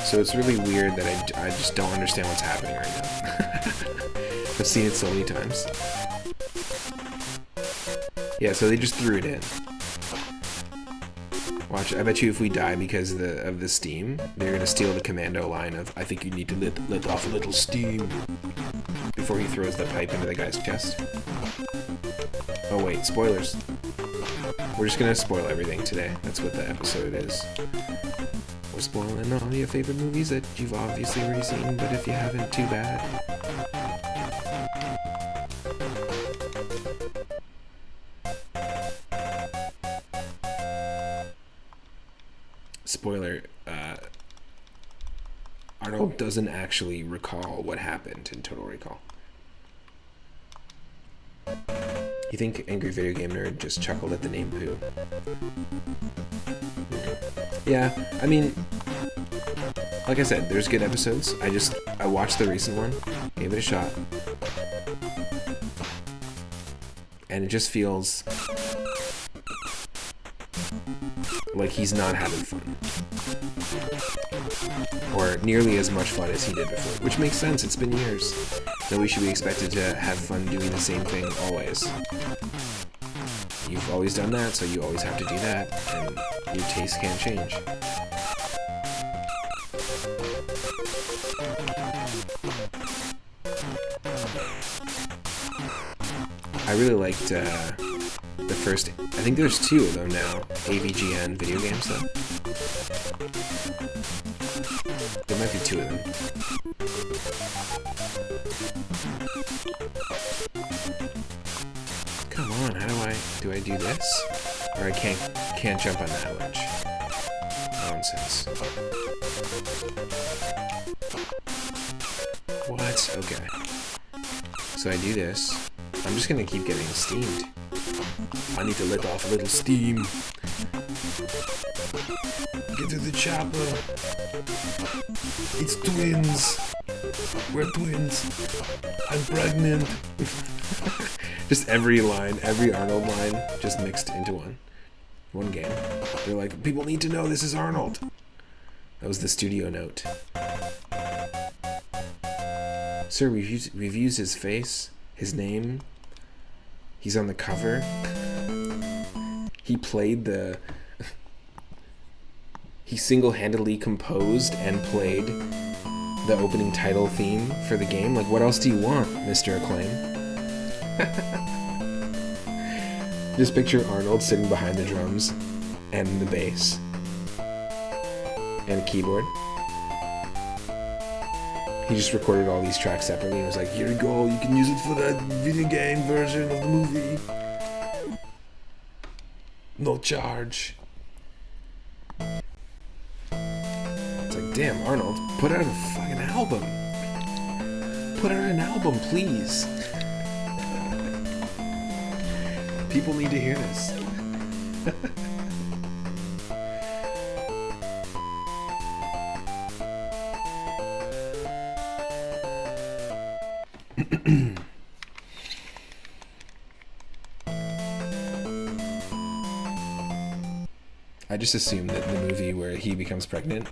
So it's really weird that I just don't understand what's happening right now. I've seen it so many times. Yeah, so they just threw it in. Watch, I bet you if we die because of the steam, they're gonna steal the commando line of, I think you need to let off a little steam before he throws the pipe into the guy's chest. Oh wait, spoilers. We're just gonna spoil everything today. That's what the episode is. We're spoiling all your favorite movies that you've obviously already seen, but if you haven't, too bad. Spoiler, Arnold doesn't actually recall what happened in Total Recall. You think Angry Video Game Nerd just chuckled at the name Pooh? Yeah, I mean, like I said, there's good episodes. I watched the recent one, gave it a shot, and it just feels like he's not having fun. Or nearly as much fun as he did before. Which makes sense, it's been years. That we should be expected to have fun doing the same thing always. You've always done that, so you always have to do that, and your taste can't change. I really liked the first, I think there's two of them now, AVGN video games though. There might be two of them. Come on, do I do this? Or I can't jump on that ledge. Nonsense. What? Okay. So I do this. I'm just gonna keep getting steamed. I need to let off a little steam. Get to the chopper. It's twins. We're twins. I'm pregnant. Just every line, every Arnold line, just mixed into one game. They're like, people need to know this is Arnold. That was the studio note. Sir, we've used his face, his name. He's on the cover. He played the... He single-handedly composed and played the opening title theme for the game. Like, what else do you want, Mr. Acclaim? Just picture Arnold sitting behind the drums and the bass and a keyboard. He just recorded all these tracks separately and was like, here you go, you can use it for that video game version of the movie. No charge. It's like, damn, Arnold, put out a fucking album. Put out an album, please. People need to hear this. I just assume that the movie where he becomes pregnant,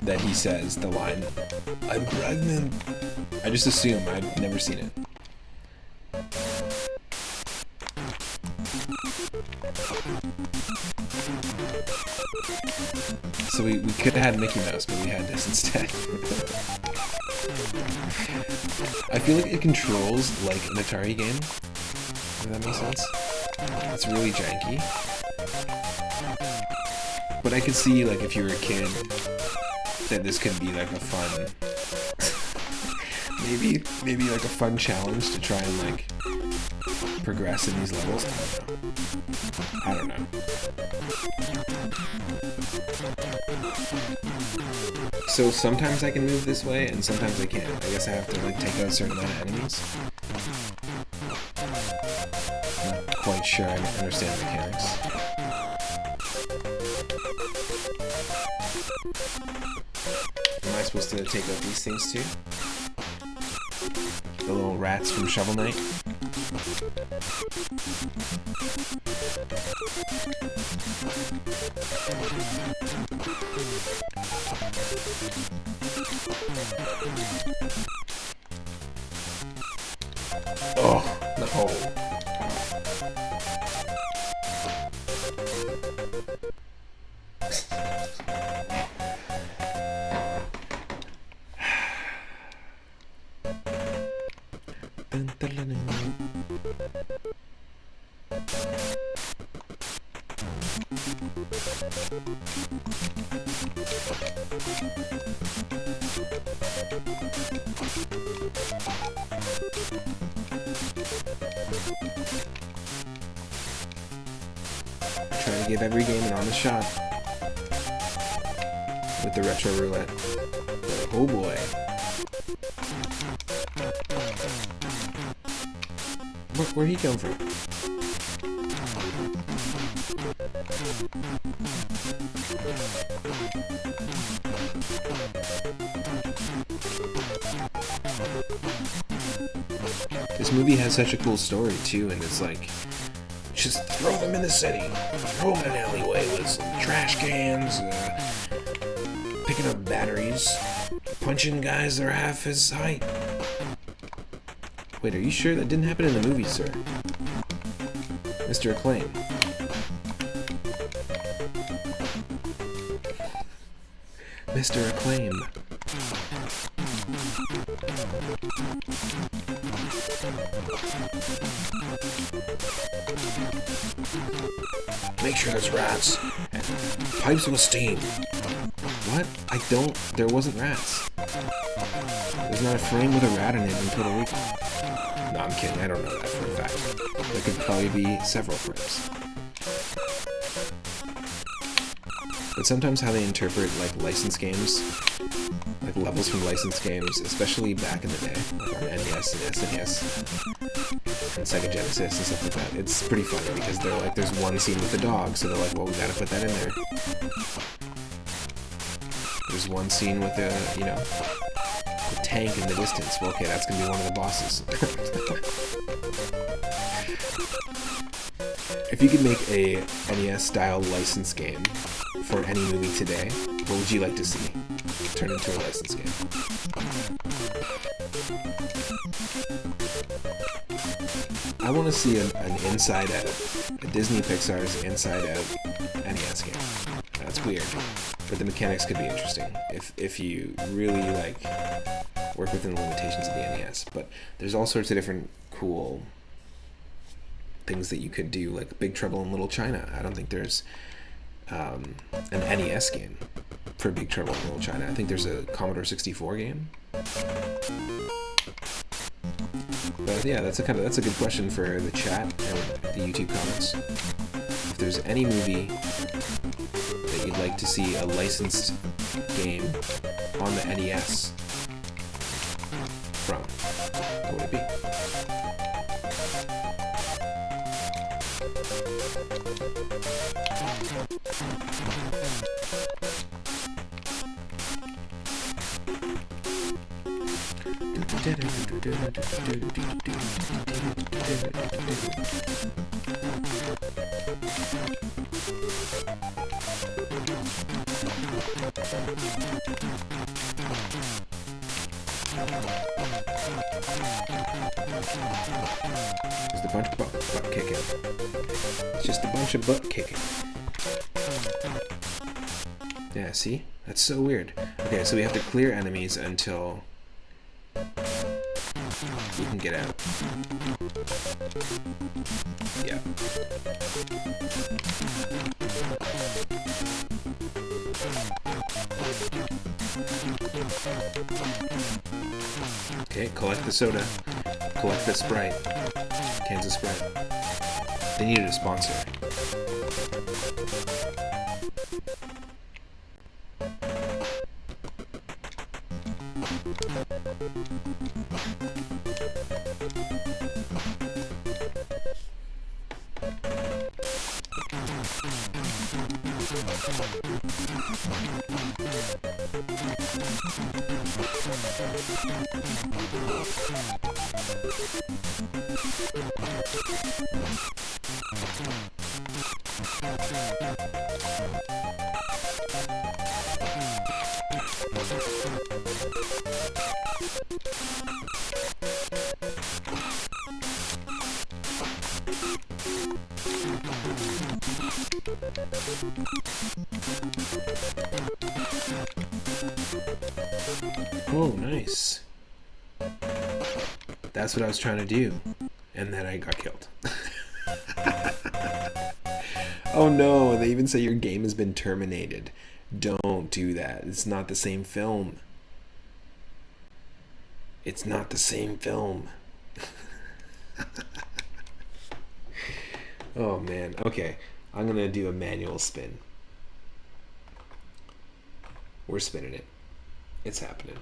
that he says the line, I'm pregnant. I just assume. I've never seen it. So we could have had Mickey Mouse, but we had this instead. I feel like it controls like an Atari game, if that makes sense. It's really janky. But I could see, like, if you were a kid, that this could be like a fun... maybe like a fun challenge to try and, like, progress in these levels. I don't know. So sometimes I can move this way, and sometimes I can't. I guess I have to, like, take out a certain amount of enemies. Not quite sure I understand the mechanics. Am I supposed to take out these things too? The little rats from Shovel Knight? Oh, no. Trying to give every game an honest shot with the retro roulette. Oh boy. Where'd he come from? This movie has such a cool story too, and it's like, just throw them in the city, throw them in an alleyway with some trash cans, picking up batteries, punching guys that are half his height. Wait, are you sure that didn't happen in the movie, sir? Mr. Acclaim. Mr. Acclaim. Make sure there's rats and pipes with steam. What? There wasn't rats. There's not a frame with a rat in it in Puerto Rico. No, I'm kidding. I don't know that for a fact. There could probably be several frames. But sometimes how they interpret, like, license games, like like levels from licensed games, especially back in the day, like on NES and SNES and Sega Genesis and stuff like that. It's pretty funny because they're like, there's one scene with the dog, so they're like, well, we gotta put that in there. There's one scene with a, you know, a tank in the distance. Well, okay, that's gonna be one of the bosses. If you could make a NES-style license game for any movie today, what would you like to see turn into a license game? I want to see an Inside Out, a Disney Pixar's Inside Out NES game. That's weird, but the mechanics could be interesting if you really like work within the limitations of the NES. But there's all sorts of different cool things that you could do, like Big Trouble in Little China. I don't think there's an NES game for Big Trouble in Little China. I think there's a Commodore 64 game. But yeah, that's a good question for the chat and the YouTube comments. If there's any movie that you'd like to see a licensed game on the NES from, what would it be? Just a bunch of butt kicking. It's just a bunch of butt kicking. Yeah, see? That's so weird. Okay, so we have to clear enemies until we can get out. Yeah. Okay, collect the soda. Collect the Sprite. Cans of Sprite. They needed a sponsor. Oh, nice. That's what I was trying to do. And then I got killed. Oh no, they even say your game has been terminated. Don't do that. It's not the same film. It's not the same film. Oh man. Okay. I'm gonna do a manual spin. We're spinning it. It's happening.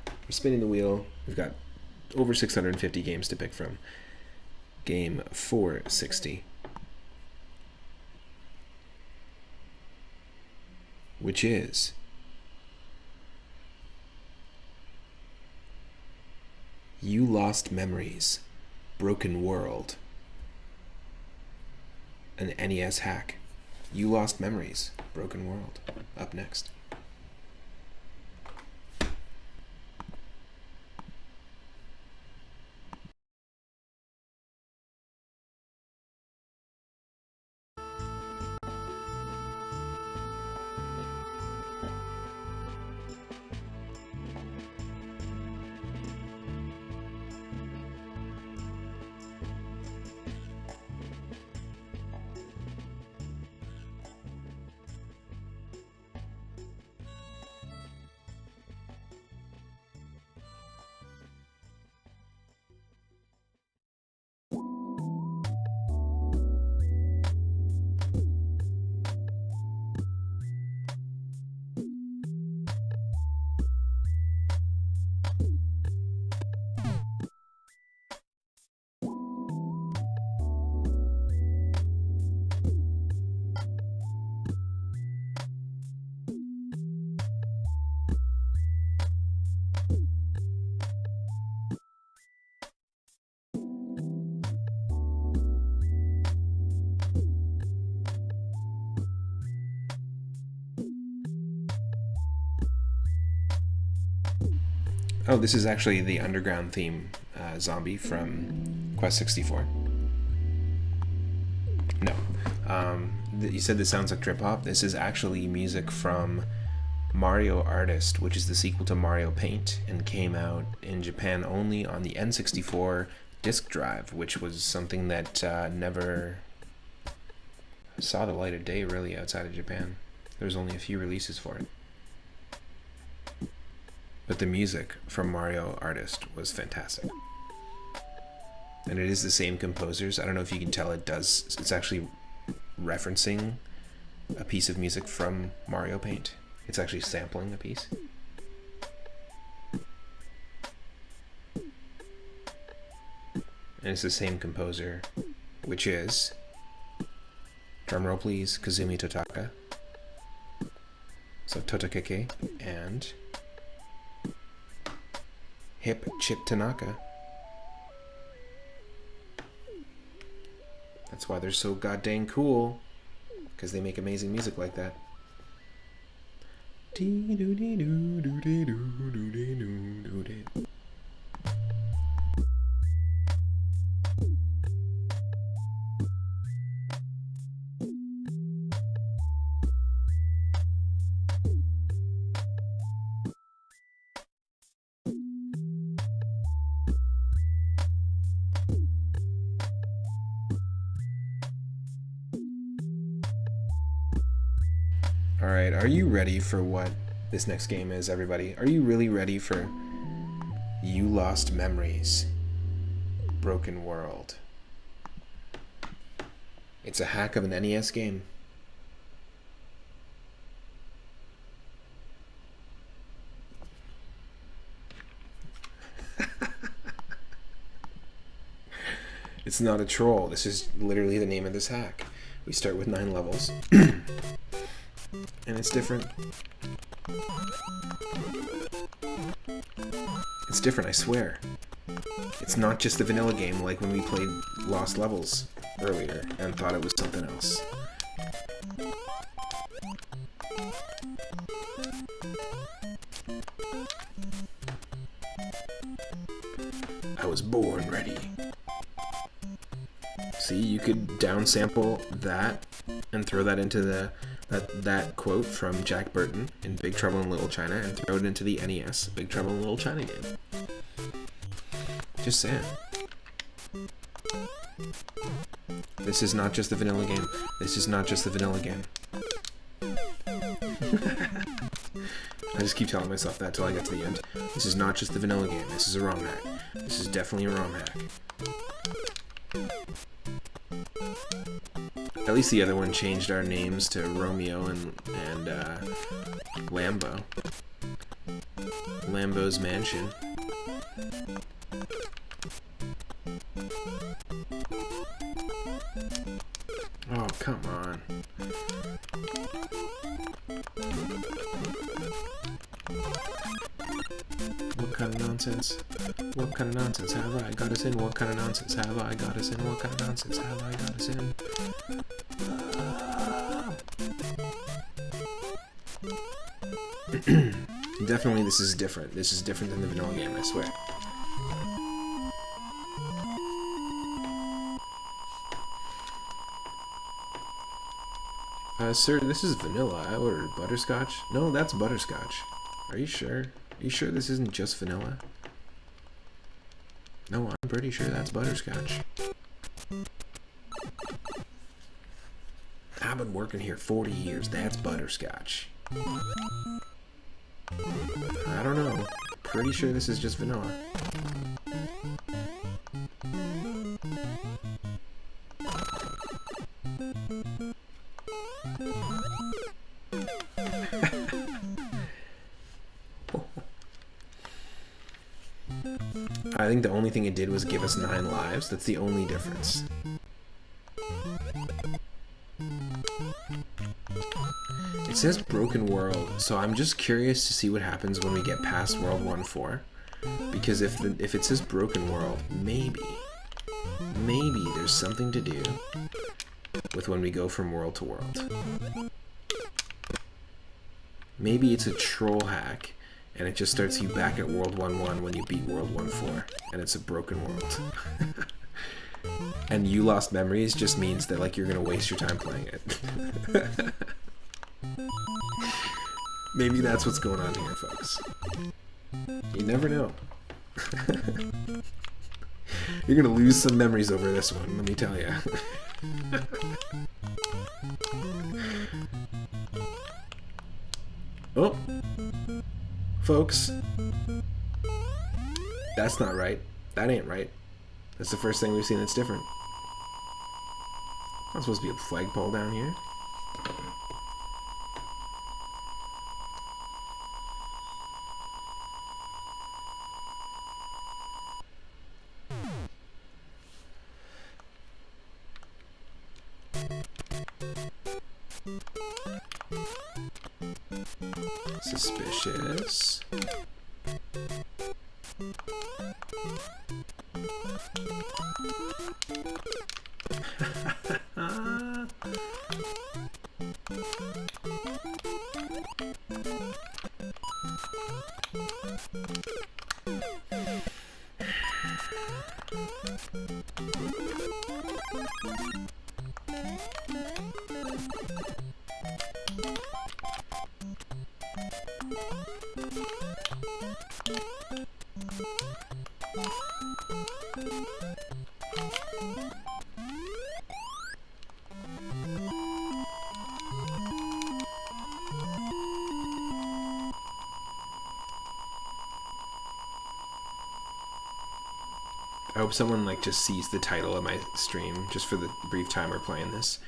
We're spinning the wheel. We've got over 650 games to pick from. Game 460. Which is You Lost Memories, Broken World. An NES hack. You Lost Memories, Broken World. Up next. Oh, this is actually the underground theme zombie from Quest 64. No. You said this sounds like trip hop. This is actually music from Mario Artist, which is the sequel to Mario Paint, and came out in Japan only on the N64 disk drive, which was something that never saw the light of day really outside of Japan. There's only a few releases for it. But the music from Mario Artist was fantastic. And it is the same composers. I don't know if you can tell it's actually referencing a piece of music from Mario Paint. It's actually sampling a piece. And it's the same composer, which is, drumroll please, Kazumi Totaka. So Totakeke and Hip Chip Tanaka. That's why they're so goddamn cool, because they make amazing music like that. Alright, are you ready for what this next game is, everybody? Are you really ready for You Lost Memories? Broken World. It's a hack of an NES game. It's not a troll. This is literally the name of this hack. We start with 9 levels. And it's different. It's different, I swear. It's not just the vanilla game like when we played Lost Levels earlier and thought it was something else. I was born ready. See, you could downsample that and throw that into that quote from Jack Burton in Big Trouble in Little China and throw it into the NES Big Trouble in Little China game. Just saying. This is not just the vanilla game. This is not just the vanilla game. I just keep telling myself that till I get to the end. This is not just the vanilla game. This is a ROM hack. This is definitely a ROM hack. At least the other one changed our names to Romeo and Lambo. Lambo's Mansion. Oh, come on. What kind of nonsense? What kind of nonsense have I got us in? What kind of nonsense have I got us in? What kind of nonsense have I got us in? Definitely this is different. This is different than the vanilla game, I swear. Sir, this is vanilla. I ordered butterscotch. No, that's butterscotch. Are you sure? Are you sure this isn't just vanilla? No, I'm pretty sure that's butterscotch. I've been working here 40 years. That's butterscotch. I don't know. Pretty sure this is just vanilla. I think the only thing it did was give us 9 lives. That's the only difference. It says Broken World, so I'm just curious to see what happens when we get past World 1-4. Because if it says Broken World, maybe there's something to do with when we go from world to world. Maybe it's a troll hack, and it just starts you back at World 1-1 when you beat World 1-4, and it's a broken world. And you lost memories just means that like you're gonna waste your time playing it. Maybe that's what's going on here, folks. You never know. You're gonna lose some memories over this one, let me tell you. Oh, folks, that's not right. That ain't right. That's the first thing we've seen that's different. Not supposed to be a flagpole down here. Suspicious. I hope someone like just sees the title of my stream just for the brief time we're playing this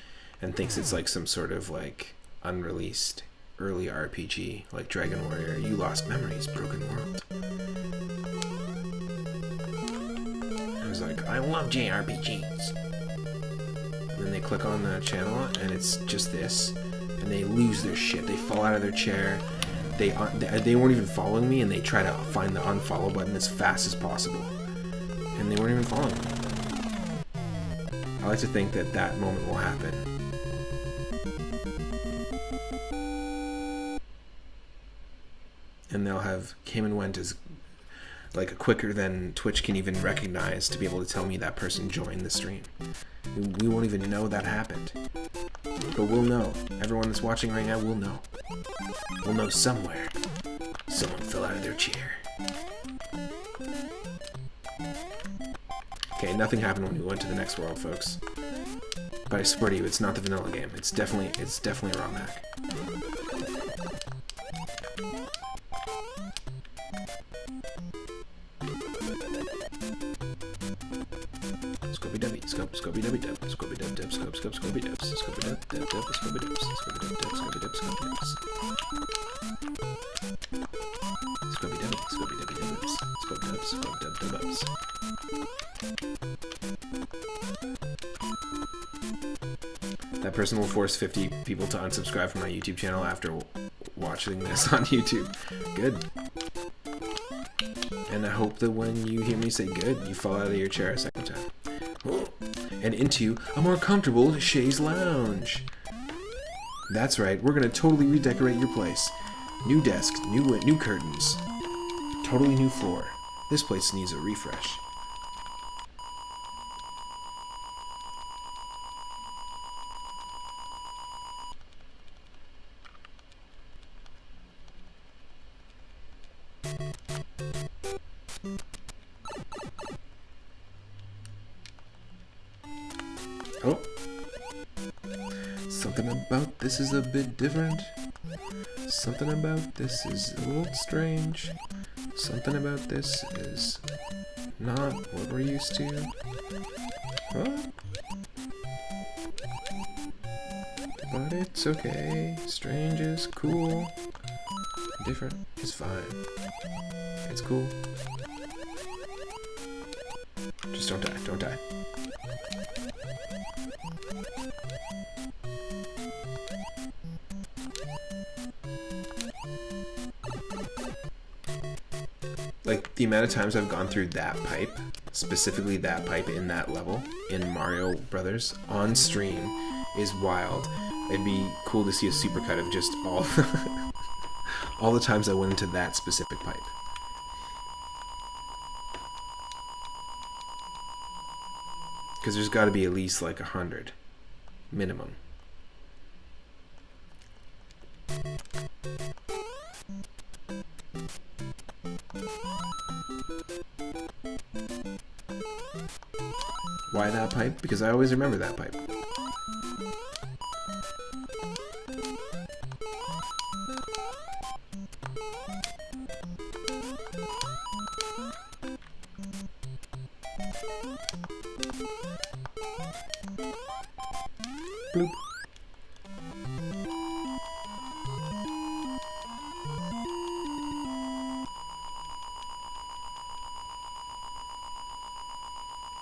and thinks it's like some sort of like unreleased early RPG like Dragon Warrior, You Lost Memories, Broken World. I was like, I love JRPGs. And then they click on the channel and it's just this and they lose their shit. They fall out of their chair. They weren't even following me and they try to find the unfollow button as fast as possible. And they weren't even following me. I like to think that that moment will happen. And they'll have came and went as like quicker than Twitch can even recognize to be able to tell me that person joined the stream. We won't even know that happened. But we'll know. Everyone that's watching right now will know. We'll know somewhere. Someone fell out of their chair. Okay, nothing happened when we went to the next world, folks. But I swear to you, it's not the vanilla game. It's definitely a ROM hack. Scooby-Dubby, Scooby-Dubby-Dub, Scooby-Dub-Dub, Scooby-Dubs, Scooby-Dub-Dub, Scooby-Dubs, Scooby-Dub-Dub, Scooby-Dub-Scooby-Dubs. Scooby-Dubby, Scooby-Dubby-Dubs, Scooby-Dubs, Scooby-Dub-Dubs. That person will force 50 people to unsubscribe from my YouTube channel after watching this on YouTube. Good. And I hope that when you hear me say good, you fall out of your chair a second time. And into a more comfortable chaise lounge. That's right, we're gonna totally redecorate your place. New desk, new curtains. Totally new floor. This place needs a refresh. Oh. Something about this is a bit different. Something about this is a little strange. Something about this is not what we're used to. Huh? But it's okay. Strange is cool. Different is fine. It's cool. Just don't die. Don't die. Like, the amount of times I've gone through that pipe, specifically that pipe in that level, in Mario Brothers, on stream, is wild. It'd be cool to see a supercut of just all the times I went into that specific pipe. Because there's got to be at least like 100 minimum. Why that pipe? Because I always remember that pipe. Bloop.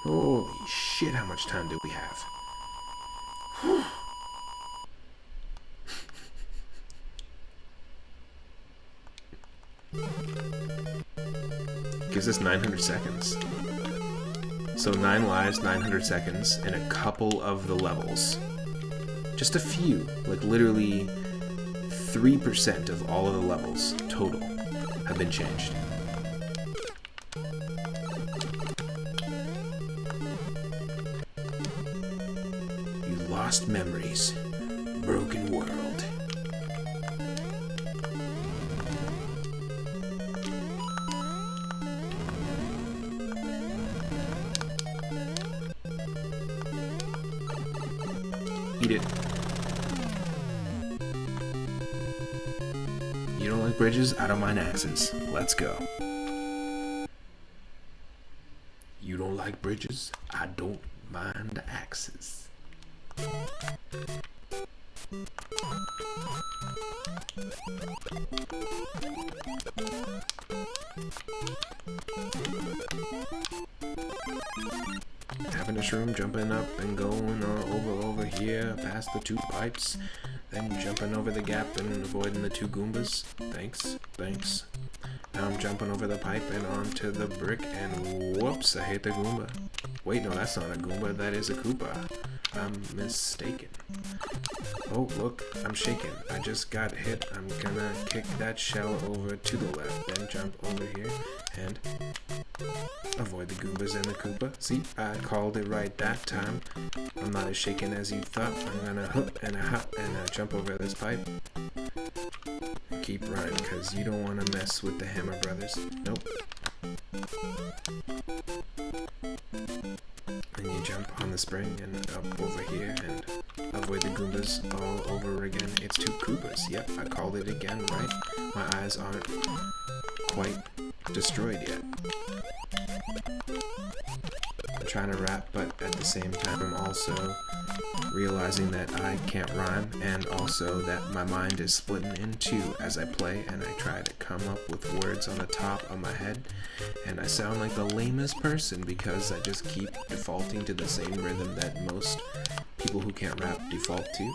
Holy shit, how much time do we have? Gives us 900 seconds. So 9 lives, 900 seconds, and a couple of the levels. Just a few, like literally 3% of all of the levels total have been changed. You lost memories, broken world. Eat it. You don't like bridges? I don't mind axes. Let's go. You don't like bridges? I don't mind axes. Having this room, jumping up and going over here, past the 2 pipes, then jumping over the gap and avoiding the 2 Goombas. Thanks. Now I'm jumping over the pipe and onto the brick, and whoops, I hit the Goomba. Wait, no, that's not a Goomba, that is a Koopa. I'm mistaken. Oh, look, I'm shaking. I just got hit. I'm gonna kick that shell over to the left, then jump over here, and avoid the Goombas and the Koopa. See, I called it right that time. I'm not as shaken as you thought. I'm gonna hop and jump over this pipe. Keep running, because you don't want to mess with the Hammer Brothers. Nope. And you jump on the spring and up over here and avoid the Goombas all over again. It's 2 Koopas. Yep, I called it again, right? My eyes aren't quite destroyed yet. I'm trying to rap, but at the same time I'm also realizing that I can't rhyme, and also that my mind is splitting in 2 as I play, and I try to come up with words on the top of my head, and I sound like the lamest person because I just keep defaulting to the same rhythm that most people who can't rap default to.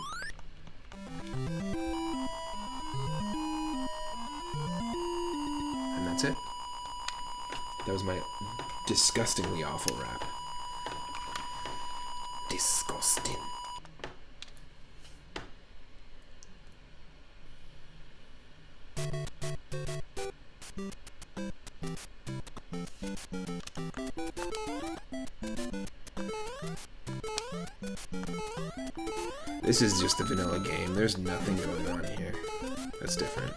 And that's it. That was my disgustingly awful rap. Disgusting. This is just a vanilla game. There's nothing going on here that's different.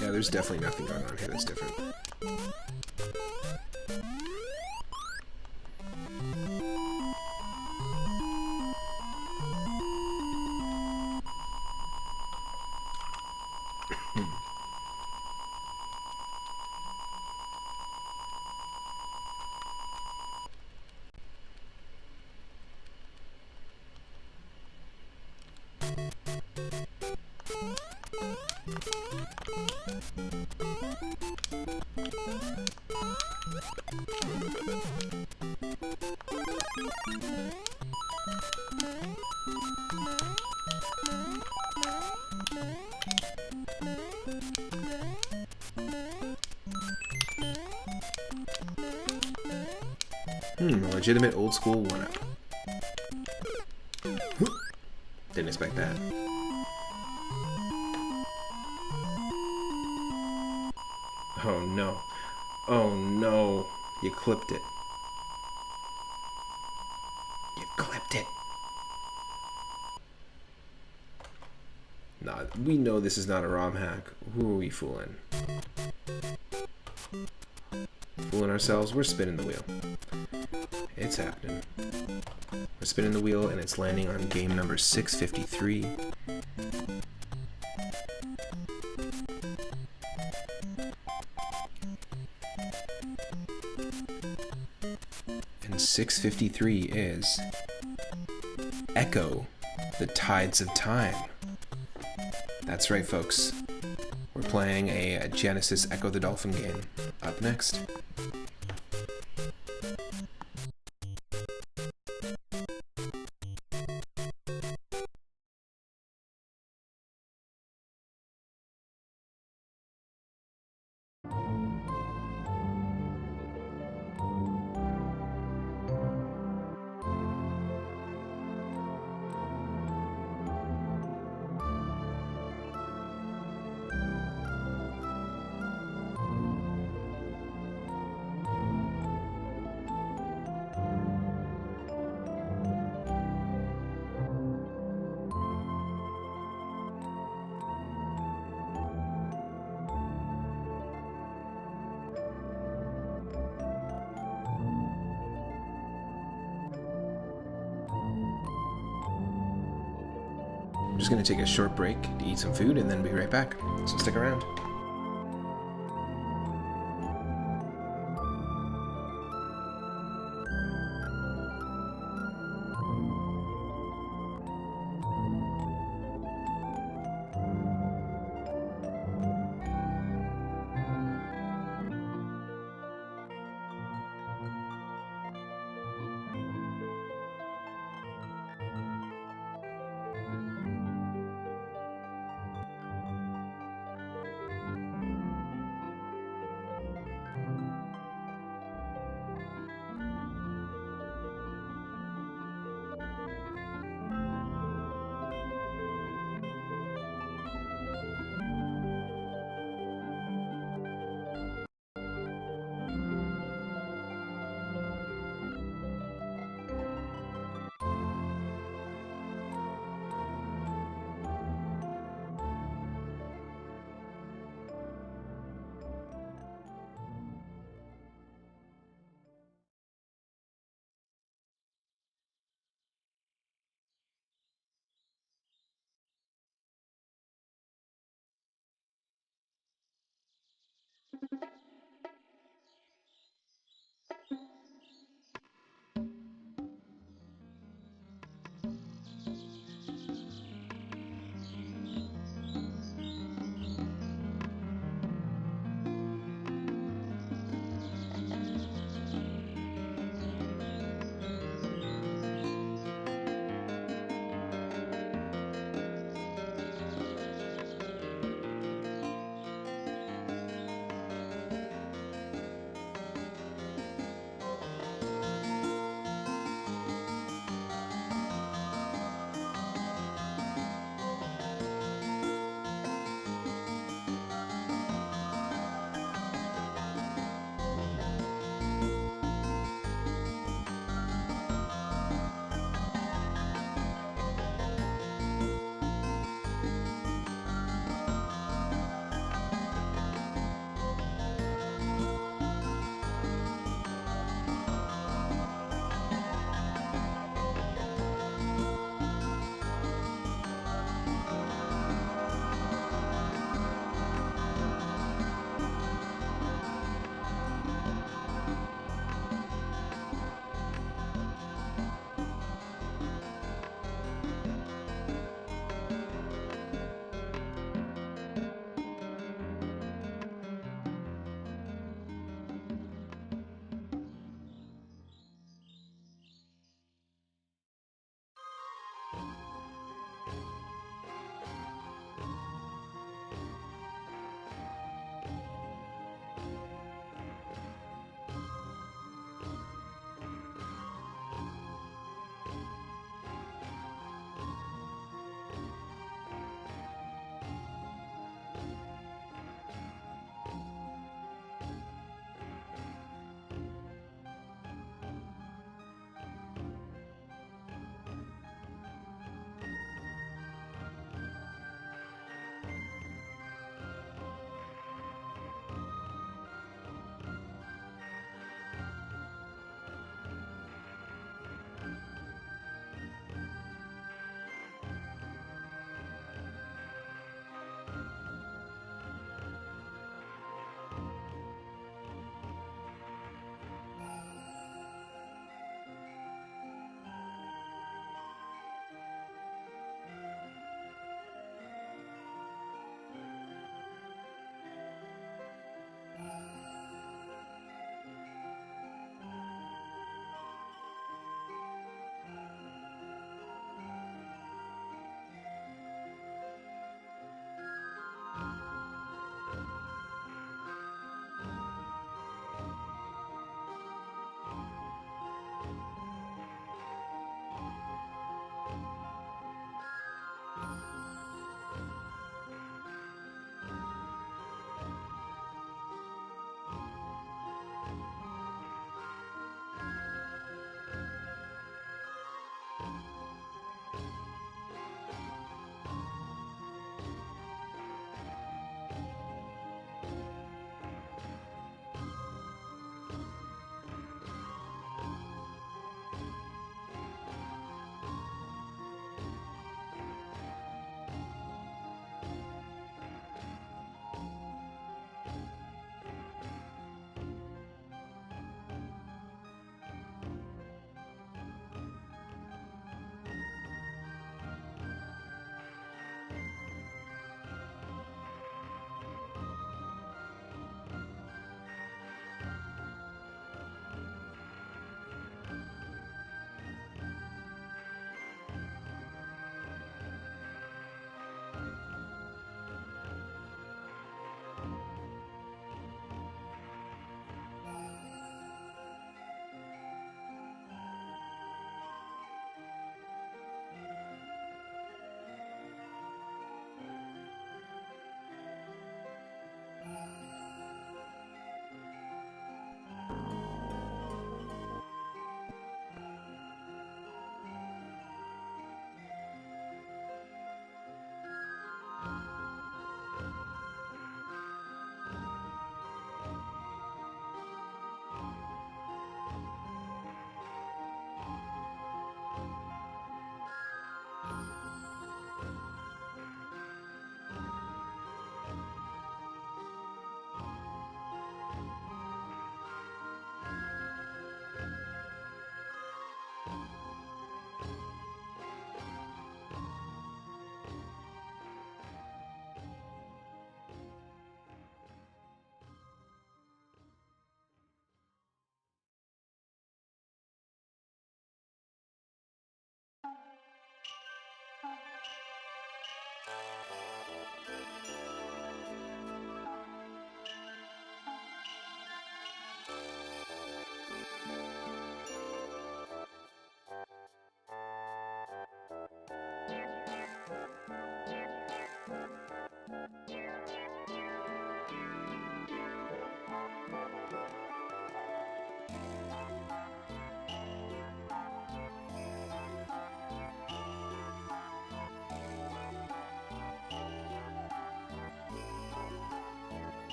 Yeah, there's definitely nothing going on here that's different. A legitimate old school one-up. Didn't expect that. Oh no. Oh no. You clipped it. You clipped it. Nah, we know this is not a ROM hack. Who are we fooling? Fooling ourselves? We're spinning the wheel. It's happening. We're spinning the wheel and it's landing on game number 653. And 653 is Echo, the Tides of Time. That's right, folks. We're playing a Genesis Echo the Dolphin game. Up next. I'm just going to take a short break to eat some food and then be right back. So stick around.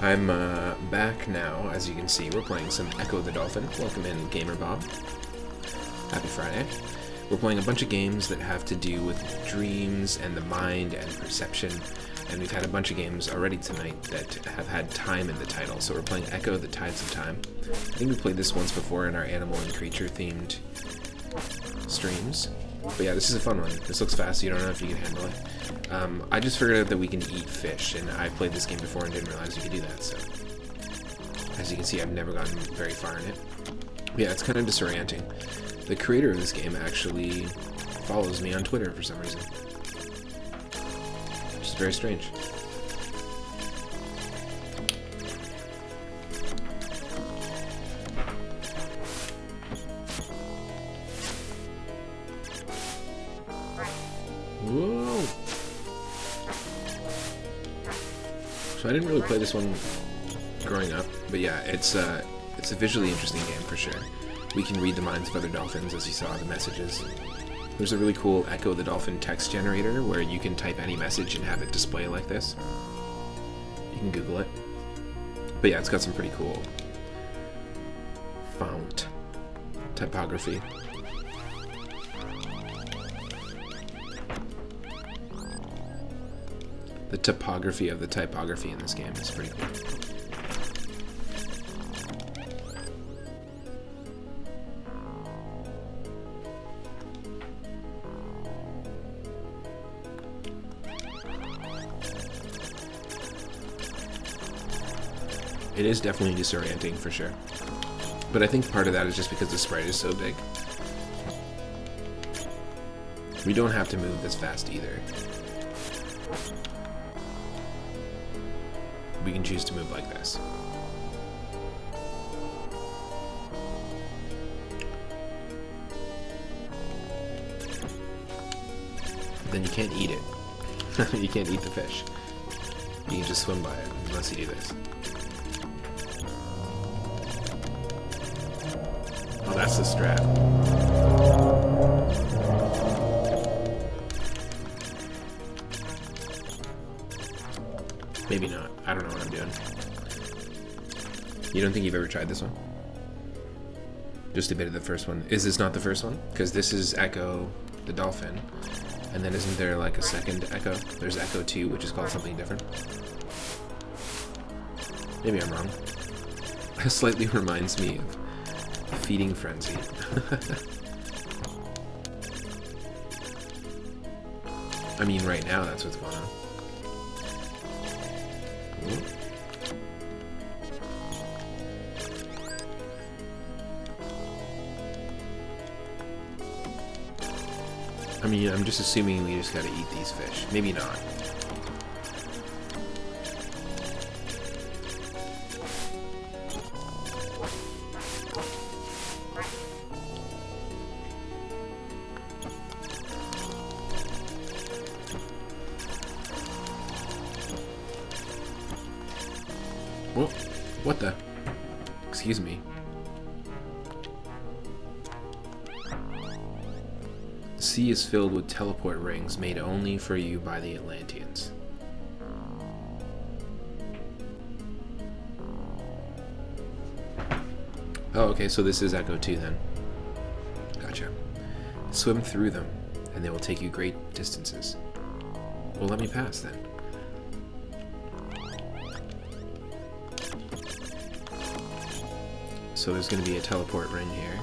I'm back now. As you can see, we're playing some Echo the Dolphin. Welcome in, Gamer Bob. Happy Friday. We're playing a bunch of games that have to do with dreams and the mind and perception, and we've had a bunch of games already tonight that have had time in the title. So we're playing Echo the Tides of Time. I think we played this once before in our animal and creature themed streams. But yeah, this is a fun one. This looks fast, so you don't know if you can handle it. I just figured out that we can eat fish, and I played this game before and didn't realize you could do that, so... As you can see, I've never gotten very far in it. But yeah, it's kind of disorienting. The creator of this game actually follows me on Twitter for some reason. Which is very strange. Whoa! So I didn't really play this one growing up, but yeah, it's a visually interesting game for sure. We can read the minds of other dolphins, as you saw the messages. There's a really cool Echo the Dolphin text generator where you can type any message and have it display like this. You can Google it. But yeah, it's got some pretty cool font typography. The topography of the typography in this game is pretty cool. It is definitely disorienting for sure. But I think part of that is just because the sprite is so big. We don't have to move this fast either. We can choose to move like this. But then you can't eat it. You can't eat the fish. You can just swim by it unless you do this. Oh, that's the strat. Maybe not. I don't know what I'm doing. You don't think you've ever tried this one? Just a bit of the first one. Is this not the first one? Because this is Echo the Dolphin. And then isn't there like a second Echo? There's Echo 2, which is called something different. Maybe I'm wrong. It slightly reminds me of Feeding Frenzy. I mean, right now that's what's going on. I mean, I'm just assuming we just gotta eat these fish. Maybe not. Whoa, what the? Excuse me. The sea is filled with teleport rings made only for you by the Atlanteans. Oh, okay, so this is Echo 2 then. Gotcha. Swim through them, and they will take you great distances. Well, let me pass then. So there's going to be a teleport ring here.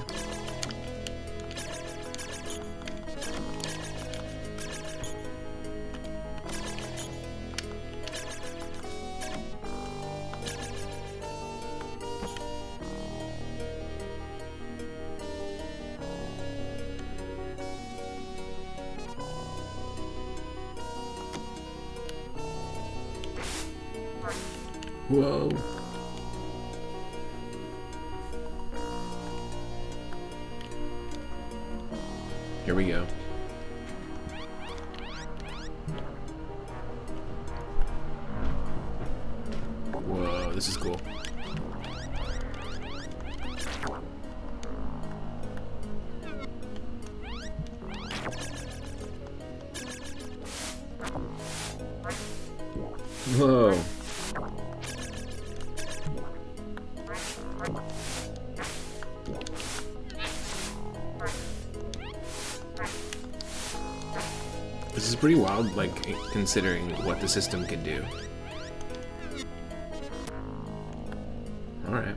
Whoa. Here we go. Whoa, this is cool. Whoa. This is pretty wild, like, considering what the system could do. Alright.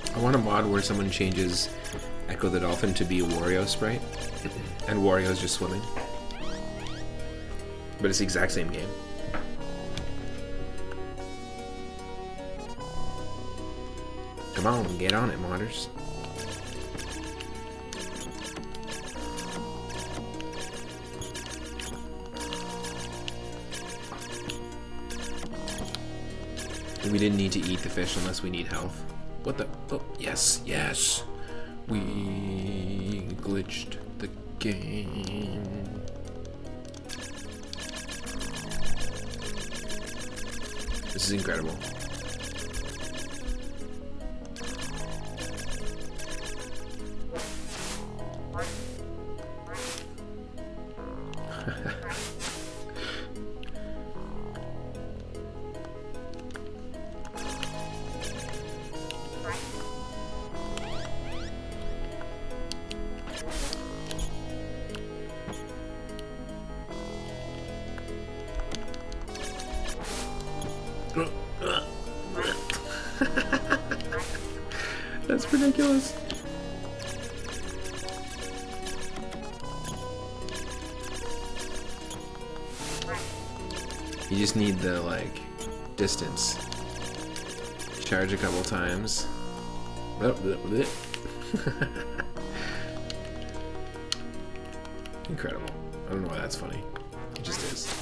I want a mod where someone changes Echo the Dolphin to be a Wario sprite, and Wario's just swimming. But it's the exact same game. Come on, get on it, modders. We didn't need to eat the fish unless we need health. What the? Oh, yes, yes. We glitched the game. This is incredible. That's ridiculous. You just need the, like, distance. Charge a couple times. Incredible. I don't know why that's funny. It just is.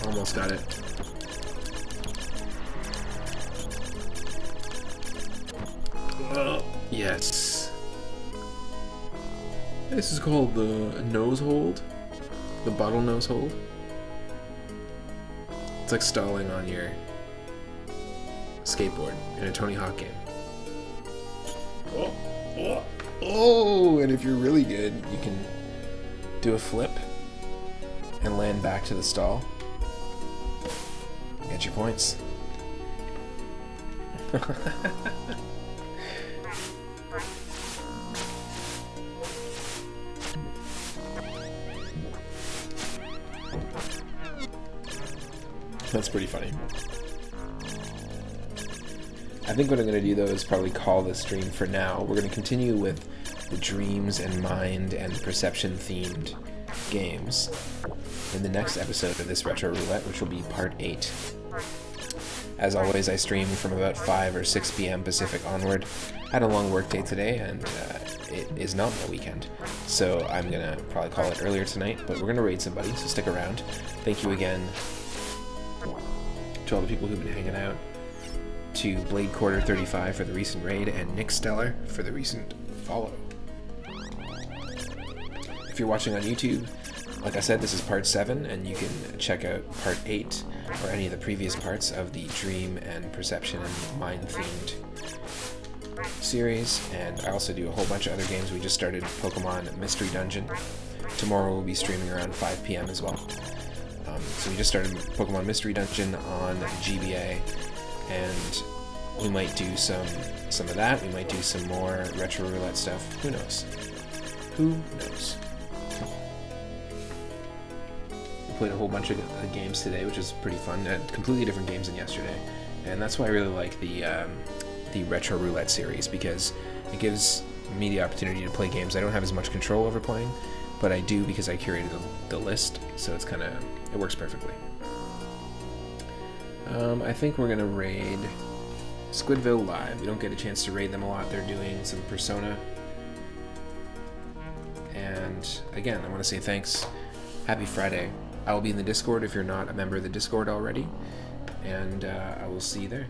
Almost got it. Oh, yes. This is called the nose hold. The bottle nose hold. It's like stalling on your skateboard in a Tony Hawk game. Oh, and if you're really good, you can do a flip and land back to the stall. Get your points. That's pretty funny. I think what I'm going to do, though, is probably call this stream for now. We're going to continue with the dreams and mind and perception themed games in the next episode of this Retro Roulette, which will be part 8. As always, I stream from about 5 or 6 p.m. Pacific onward. Had a long work day today, and it is not my weekend, so I'm going to probably call it earlier tonight, but we're going to raid somebody, so stick around. Thank you again to all the people who've been hanging out, to Blade Quarter 35 for the recent raid, and Nick Stellar for the recent follow. If you're watching on YouTube, like I said, this is part 7, and you can check out part 8 or any of the previous parts of the dream and perception and mind-themed series. And I also do a whole bunch of other games. We just started Pokemon Mystery Dungeon. Tomorrow we'll be streaming around 5 p.m. as well. So we just started Pokemon Mystery Dungeon on GBA, and we might do some of that. We might do some more Retro Roulette stuff. Who knows? Who knows? We played a whole bunch of games today, which is pretty fun. Completely different games than yesterday, and that's why I really like the Retro Roulette series, because it gives me the opportunity to play games I don't have as much control over playing, but I do because I curated the list, so it's it works perfectly. I think we're gonna raid Squidville Live. We don't get a chance to raid them a lot. They're doing some Persona. And again, I want to say thanks. Happy Friday. I will be in the Discord if you're not a member of the Discord already. And I will see you there.